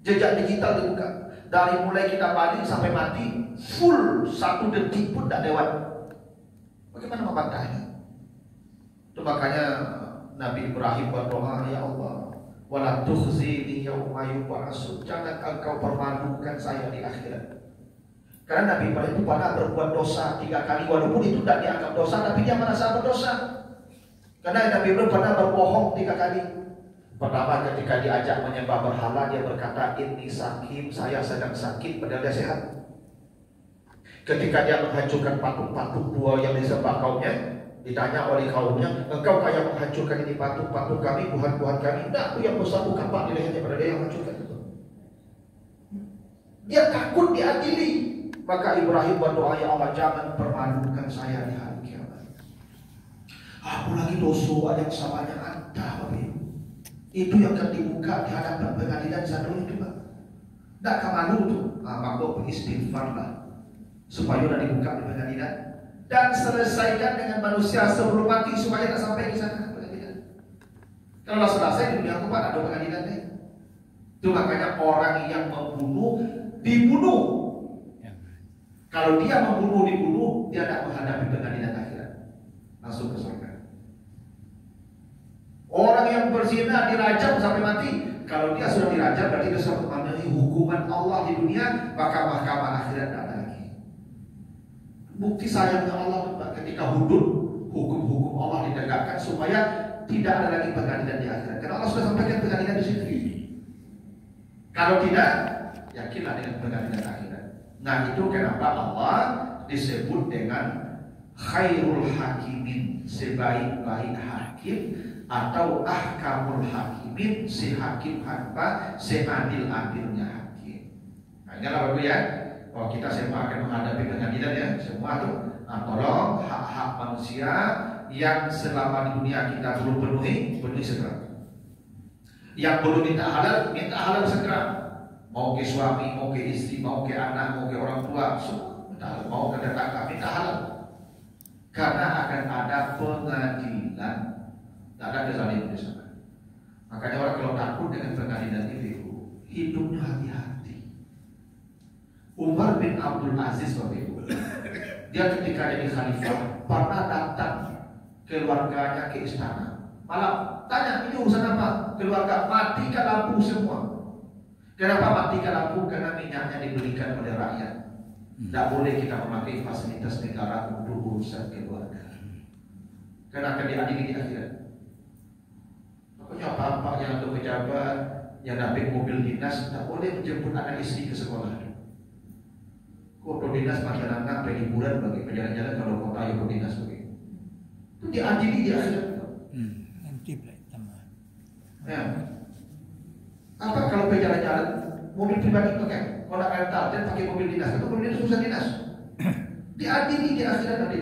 jejak digital dibuka. Dari mulai kita balik sampai mati, full 1 detik pun tidak lewat. Bagaimana membantahnya? Itu makanya Nabi Ibrahim berdoa, ya Allah, wala tukhzini yauma yub'atsun. Jangan engkau permalukan saya di akhirat. Karena Nabi Ibrahim itu pernah berbuat dosa 3 kali, walaupun itu tidak dianggap dosa, tapi dia merasa berdosa. Karena Nabi Ibrahim pernah berbohong 3 kali. Pertama ketika diajak menyembah berhala, dia berkata, ini sakim, saya sedang sakit, padahal dia sehat. Ketika dia menghancurkan patung-patung 2 yang disembah kaumnya, ditanya oleh kaumnya, engkau kayak menghancurkan ini patung-patung kami, Tuhan-Tuhan kami. Tidak, aku yang bersatu kapak di lehernya pada dia yang menghancurkan itu. Dia takut diadili. Maka Ibrahim berdoa, ya Allah, jangan permalukan saya di hari kiamat. Aku lagi dosa yang samanya ada, Bapak. Itu yang akan dibuka di hadapan pengadilan satu itu, Pak. Tidak malu tuh. Maka beristighfar lah, supaya sudah dibuka di pengadilan. Dan selesaikan dengan manusia sebelum mati supaya tak sampai ke sana pengadilan. Kalau selesai di dunia akhirat ada pengadilan deh. Itu makanya orang yang membunuh dibunuh. Kalau dia membunuh dibunuh, dia tak menghadapi pengadilan akhirat, langsung ke surga. Orang yang berzina dirajam sampai mati. Kalau dia sudah dirajam berarti dia sudah memenuhi hukuman Allah di dunia, maka mahkamah akhirat tak ada lagi. Bukti sayangnya Allah ketika hudud, hukum-hukum Allah ditegakkan supaya tidak ada lagi pengadilan di akhirat. Karena Allah sudah sampaikan pengadilan di situ. Kalau tidak, yakinlah dengan pengadilan akhirat. Nah, itu kenapa Allah disebut dengan khairul hakimin, sebaik-baik hakim, atau ahkamul hakimin, si hakim apa, seadil-adilnya hakim. Nah, ingatlah Bapak ya, bahwa kita semua akan menghadapi pengadilan ya, semua tuh. Nah, tolong hak-hak manusia yang selama di dunia kita belum penuhi segera. Yang belum minta halal segera. Mau ke suami, mau ke istri, mau ke anak, mau ke orang tua, semua mau ke tetangga, minta halal. Karena akan ada pengadilan, tak ada kezaliman di sana. Makanya orang kalau takut dengan pengadilan itu, hidupnya hati-hati. Umar bin Abdul Aziz Bapak Ibu, dia ketika jadi khalifah pernah datang keluarganya ke istana. Malam tanya, ini urusan apa? Keluarga, matikan lampu semua. Kenapa matikan lampu? Karena minyaknya dibelikan oleh rakyat. Tidak boleh kita memakai fasilitas negara untuk urusan keluarga, karena akan diadili di akhirat. Pokoknya apa-apa yang untuk pejabat, yang naik mobil dinas, tidak boleh menjemput anak istri ke sekolah. Kok dinas masyarakat pergi liburan bagi perjalanan kalau kota yang dinas begitu. Itu diadili di akhirat. Nanti pula tambah. Ya. Apa kalau perjalanan mobil pribadi pakai? Kalau nak rental dan pakai mobil dinas, itu mobil dinas susah dinas. Diadili di akhirat nanti.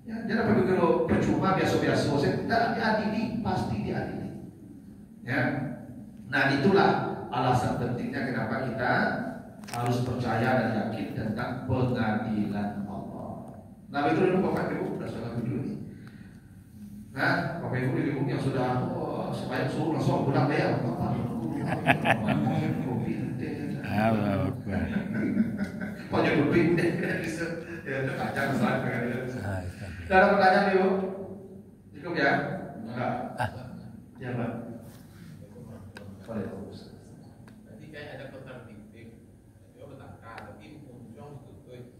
Ya, jangan pergi kalau percuma biasa-biasa, saya tidak diadili, pasti diadili. Ya. Nah, itulah alasan pentingnya kenapa kita harus percaya dan yakin tentang pengadilan Allah. Nah, itu dulu Bapak Ibu sudah sangat dulu nih. Nah, Bapak Ibu yang sudah supaya suruh langsung pulang deh ya, Bapak. Allah. Pokoknya lebih deh, ya itu aja masalah pengadilan. Ada pertanyaan Ibu? Cukup ya? Enggak. Ya Pak. Waalaikumsalam. Tadi kayak ada kontradiktif, dia bertangka, tapi muncul itu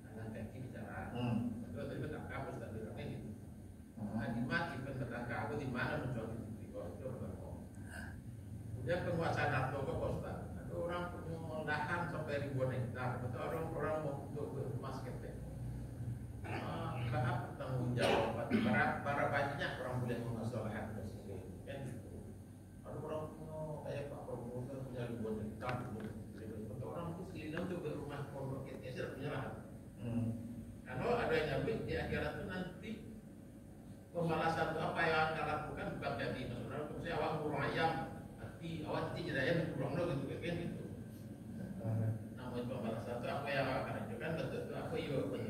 dengan teknik bicara. Tapi tadi bertangka harus ada bilangnya gitu. Nah, di mana event bertangka itu di mana muncul itu bertangka. Kemudian penguasaan narkoba kok Ustaz. Ada orang punya lahan sampai ribuan hektar, atau orang mau untuk emas ketek. Berapa tanggung jawab? Para banyak orang boleh menguasai lahan tersebut, kan? Ada orang kayak Pak Prabowo punya ribuan hektar, atau orang itu sekeliling untuk berumah pondok kita sudah punya lahan. Kalau ada yang nyabit di akhirat itu nanti pembalasan itu apa yang anda lakukan bukan jadi maksudnya saya awak burung ayam, tapi awak tidak ayam burung lo gitu kan gitu. Namun pembalasan itu apa yang akan ajukan betul itu apa iya betul.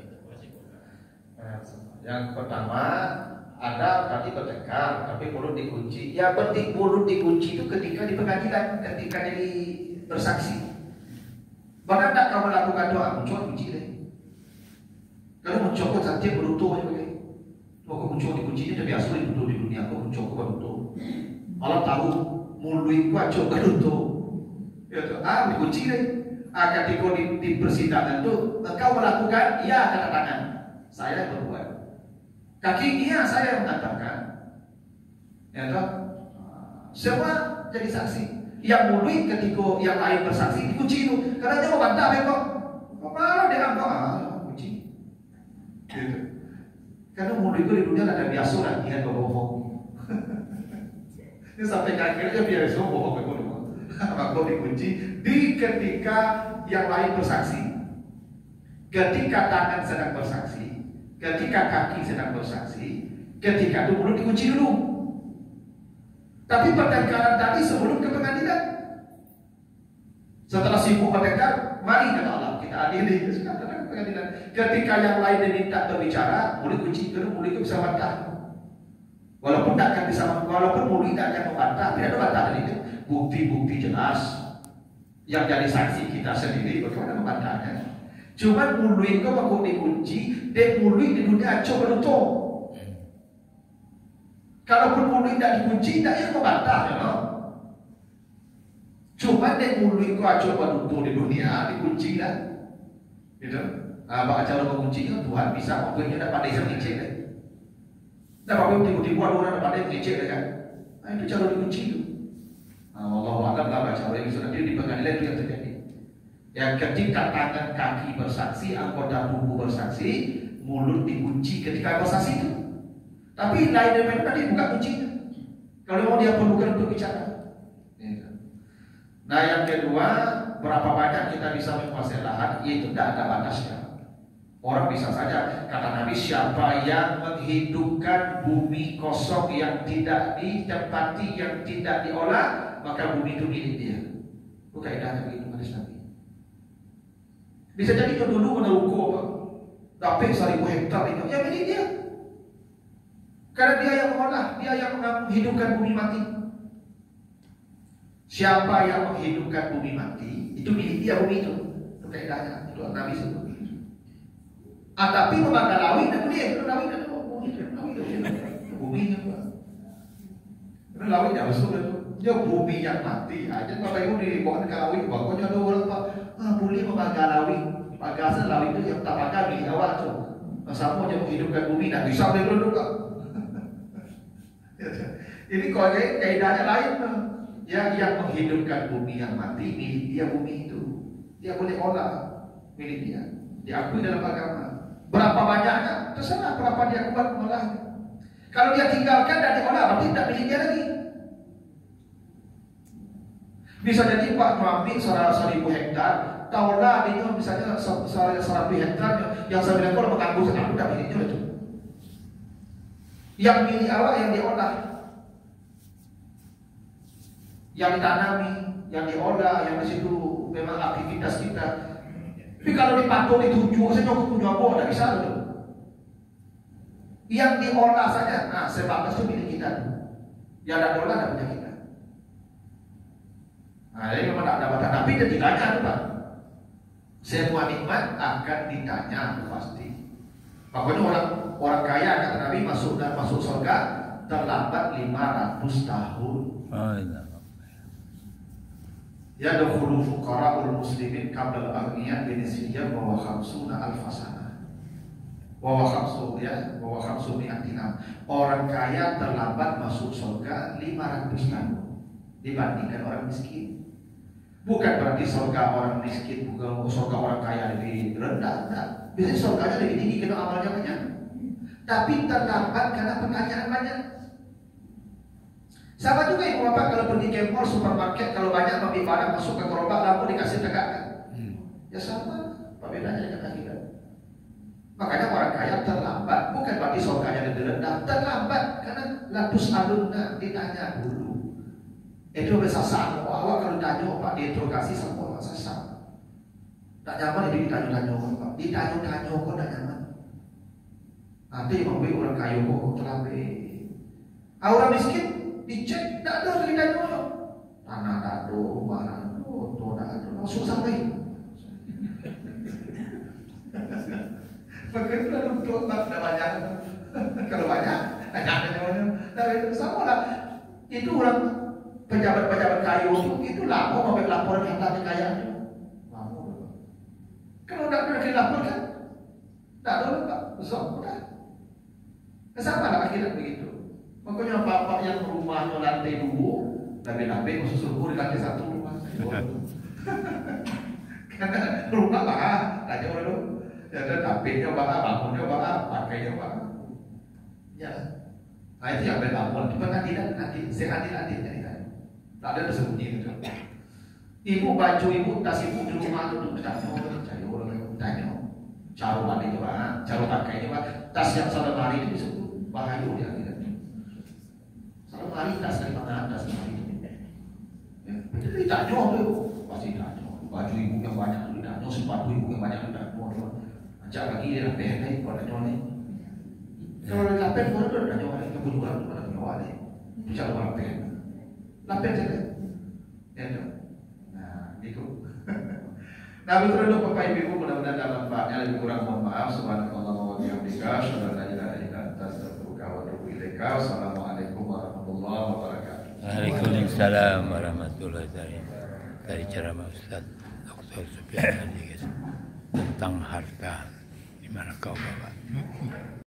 Yang pertama ada tadi bertengkar, tapi mulut dikunci. Ya penting mulut dikunci itu ketika di pengadilan, ketika jadi bersaksi. Bahkan tak kamu lakukan doa, muncul kunci deh. Kalau muncul kok saja berutuh ya begini. Kok muncul dikuncinya udah biasa berutuh di dunia. Kok muncul kok berutuh. Malah tahu mulut gua coba berutuh. Ya tuh, dikunci deh. Ketika di persidangan tuh engkau melakukan, iya tanda tangan. Saya yang berbuat. Kaki iya saya yang mengatakan. Ya toh? Semua jadi saksi. Yang mulut ketika yang lain bersaksi dikunci itu. Karena dia mau bantah kok. Kepala dia angkot kunci. Gitu. Karena mulut itu di dunia ada biasa lah dia bohong. Ini sampai akhirnya biasa bohong begitu. Maka dikunci di ketika yang lain bersaksi. Ketika tangan sedang bersaksi, ketika kaki sedang bersaksi, ketika itu mulut dikunci dulu. Tapi pertengkaran tadi sebelum ke pengadilan. Setelah sibuk bertengkar, mari kata Allah kita adili. Sudah datang ke pengadilan. Ketika yang lain diminta berbicara, mulut kunci dulu, mulut itu bisa bantah. Walaupun tidak akan bisa, walaupun mulut tidak akan membantah, tidak ada bantah dari itu. Bukti-bukti jelas yang jadi saksi kita sendiri, bagaimana membantahnya? Cuma mulut itu mau dikunci, dan mulut di dunia coba tutup. Kalaupun mulut tidak dikunci, tidak yang membantah, ya no? Cuma dan mulut itu coba tutup di dunia, dikunci lah, gitu. Apa cara menguncinya Tuhan bisa, pokoknya dapat dia ngecek deh. Tidak apa-apa tiba-tiba orang dapat dia ngecek deh kan? Nah, itu cara dikunci itu. Allah alam lah baca oleh sudah di pengadilan itu yang terjadi. Yang ketika tangan kaki bersaksi, anggota tubuh bersaksi, mulut dikunci ketika bersaksi itu. Tapi lain daripada tadi buka kuncinya. Kalau mau dia perlukan untuk bicara. Nah yang kedua, berapa banyak kita bisa menguasai lahan, itu tidak ada batasnya. Orang bisa saja kata Nabi, siapa yang menghidupkan bumi kosong yang tidak ditempati, yang tidak diolah, maka bumi itu milik dia. Itu kaidahnya begitu hadis Nabi. Bisa jadi itu dulu meneluku apa? Tapi 1000 hektar itu ya milik dia. Karena dia yang mengolah, dia yang menghidupkan bumi mati. Siapa yang menghidupkan bumi mati, itu milik dia bumi itu. Itu kaidahnya. Itu Nabi sebut. Tapi memakan lawin dan dia itu lawin dan bumi itu. Bumi itu. Karena lawin tidak masuk itu. Ya bumi yang mati aja Bapak Ibu dibawa ke Lawi, pokoknya ada orang Pak, boleh memakai Lawi, pagasan Lawi itu yang tak pakai di awal tuh. Masa mau menghidupkan bumi, tak bisa boleh dulu Pak. Ini kalau kaidahnya lain tuh. Yang menghidupkan bumi yang mati milik dia bumi itu. Dia boleh olah milik dia. Diakui dalam agama. Berapa banyaknya? Terserah berapa dia kuat mengolahnya. Kalau dia tinggalkan dan diolah, berarti tidak milik dia lagi. Bisa jadi Pak mengambil 1.000 hektar, taulah dia misalnya 1.000 hektar yang 9 ekor mengganggu aku tidak miliknya itu. Yang milik Allah yang diolah, yang ditanami, yang diolah, yang di situ memang aktivitas kita. Tapi kalau dipatok dituju, saya nyokok tujuh apa, tidak bisa loh. Yang diolah saja, nah sebabnya itu milik kita. Yang tidak diolah tidak punya kita. Nah, jadi memang tidak ada batas, tapi dia ditanya tuh Pak. Semua nikmat akan ditanya pasti. Pokoknya orang kaya kata Nabi masuk surga terlambat 500 tahun. Ya dakhulu fuqara'ul muslimin qabla al-aghniya bi nisfiyya wa 50 alfasana. Wa 50 ya, wa 50 mi'atina. Orang kaya terlambat masuk surga 500 tahun dibandingkan orang miskin. Bukan berarti surga orang miskin, bukan surga orang kaya lebih rendah, enggak. Biasanya surganya lebih tinggi karena amalnya banyak. Tapi terlambat karena pertanyaan banyak. Sama juga ibu bapak kalau pergi ke mall, supermarket, kalau banyak ambil barang masuk ke gerobak lampu dikasih tegakkan. Ya sama, apa bedanya dengan kita? Makanya orang kaya terlambat, bukan berarti surganya lebih rendah, terlambat karena lapus alumna ditanya dulu. Itu besar awak kalau ditanya Pak diinterogasi sama orang sesat. Tak nyaman itu ditanya-tanya Pak. Ditanya-tanya kok tak nyaman. Nanti mampu orang kaya kok terlambat. Orang miskin dicek tak ada ditanya orang. Tanah tak ada, barang tuh tak ada, masuk sampai. Bagaimana untuk tak banyak? Kalau banyak, tanya orang. Tapi itu sama lah. Itu orang pejabat-pejabat kayu itu lama sampai laporan harta kekayaannya. Lama. Kalau tidak pernah dilaporkan, tidak ada Pak, besar udah. Sama lah akhirnya begitu. Makanya bapak yang rumahnya lantai 2, nabi-nabi masuk surga di lantai 1 rumah. Karena rumah bah, tanya orang dulu. Jadi tapetnya bah, bangunnya bah, pakainya bah. Ya, nah itu yang berlaporan. Cuma nanti sehat-hati jadi. Tak ada tersembunyi gitu. Ibu baju ibu, tas ibu di rumah itu tanya orang tanya. Cara mandi coba, cara pakai coba. Tas yang salah hari itu disebut bahaya dia gitu. Salah hari tas dari mana tas hari itu. Itu ditanya tuh, pasti ditanya. Baju ibu yang banyak ditanya, sepatu ibu yang banyak ditanya. Ajak lagi dia pendek, pada nyone. Kalau ada lapet, orang tu ada nyone, kebutuhan tu ada nyone. Bicara orang pendek. Lapet saja, ya nah itu. Nah betul untuk Bapak Ibu mudah-mudahan dalam manfaatnya, lebih kurang mohon maaf. Subhanallah wa bihamdika, asyhadu an la ilaha illa anta, astaghfiruka wa atubu ilaika. Wassalamualaikum warahmatullahi wabarakatuh. Waalaikumsalam warahmatullahi wabarakatuh. Dari ceramah Ustaz Dr. Sufyan Hadi tentang harta, di mana kau bawa.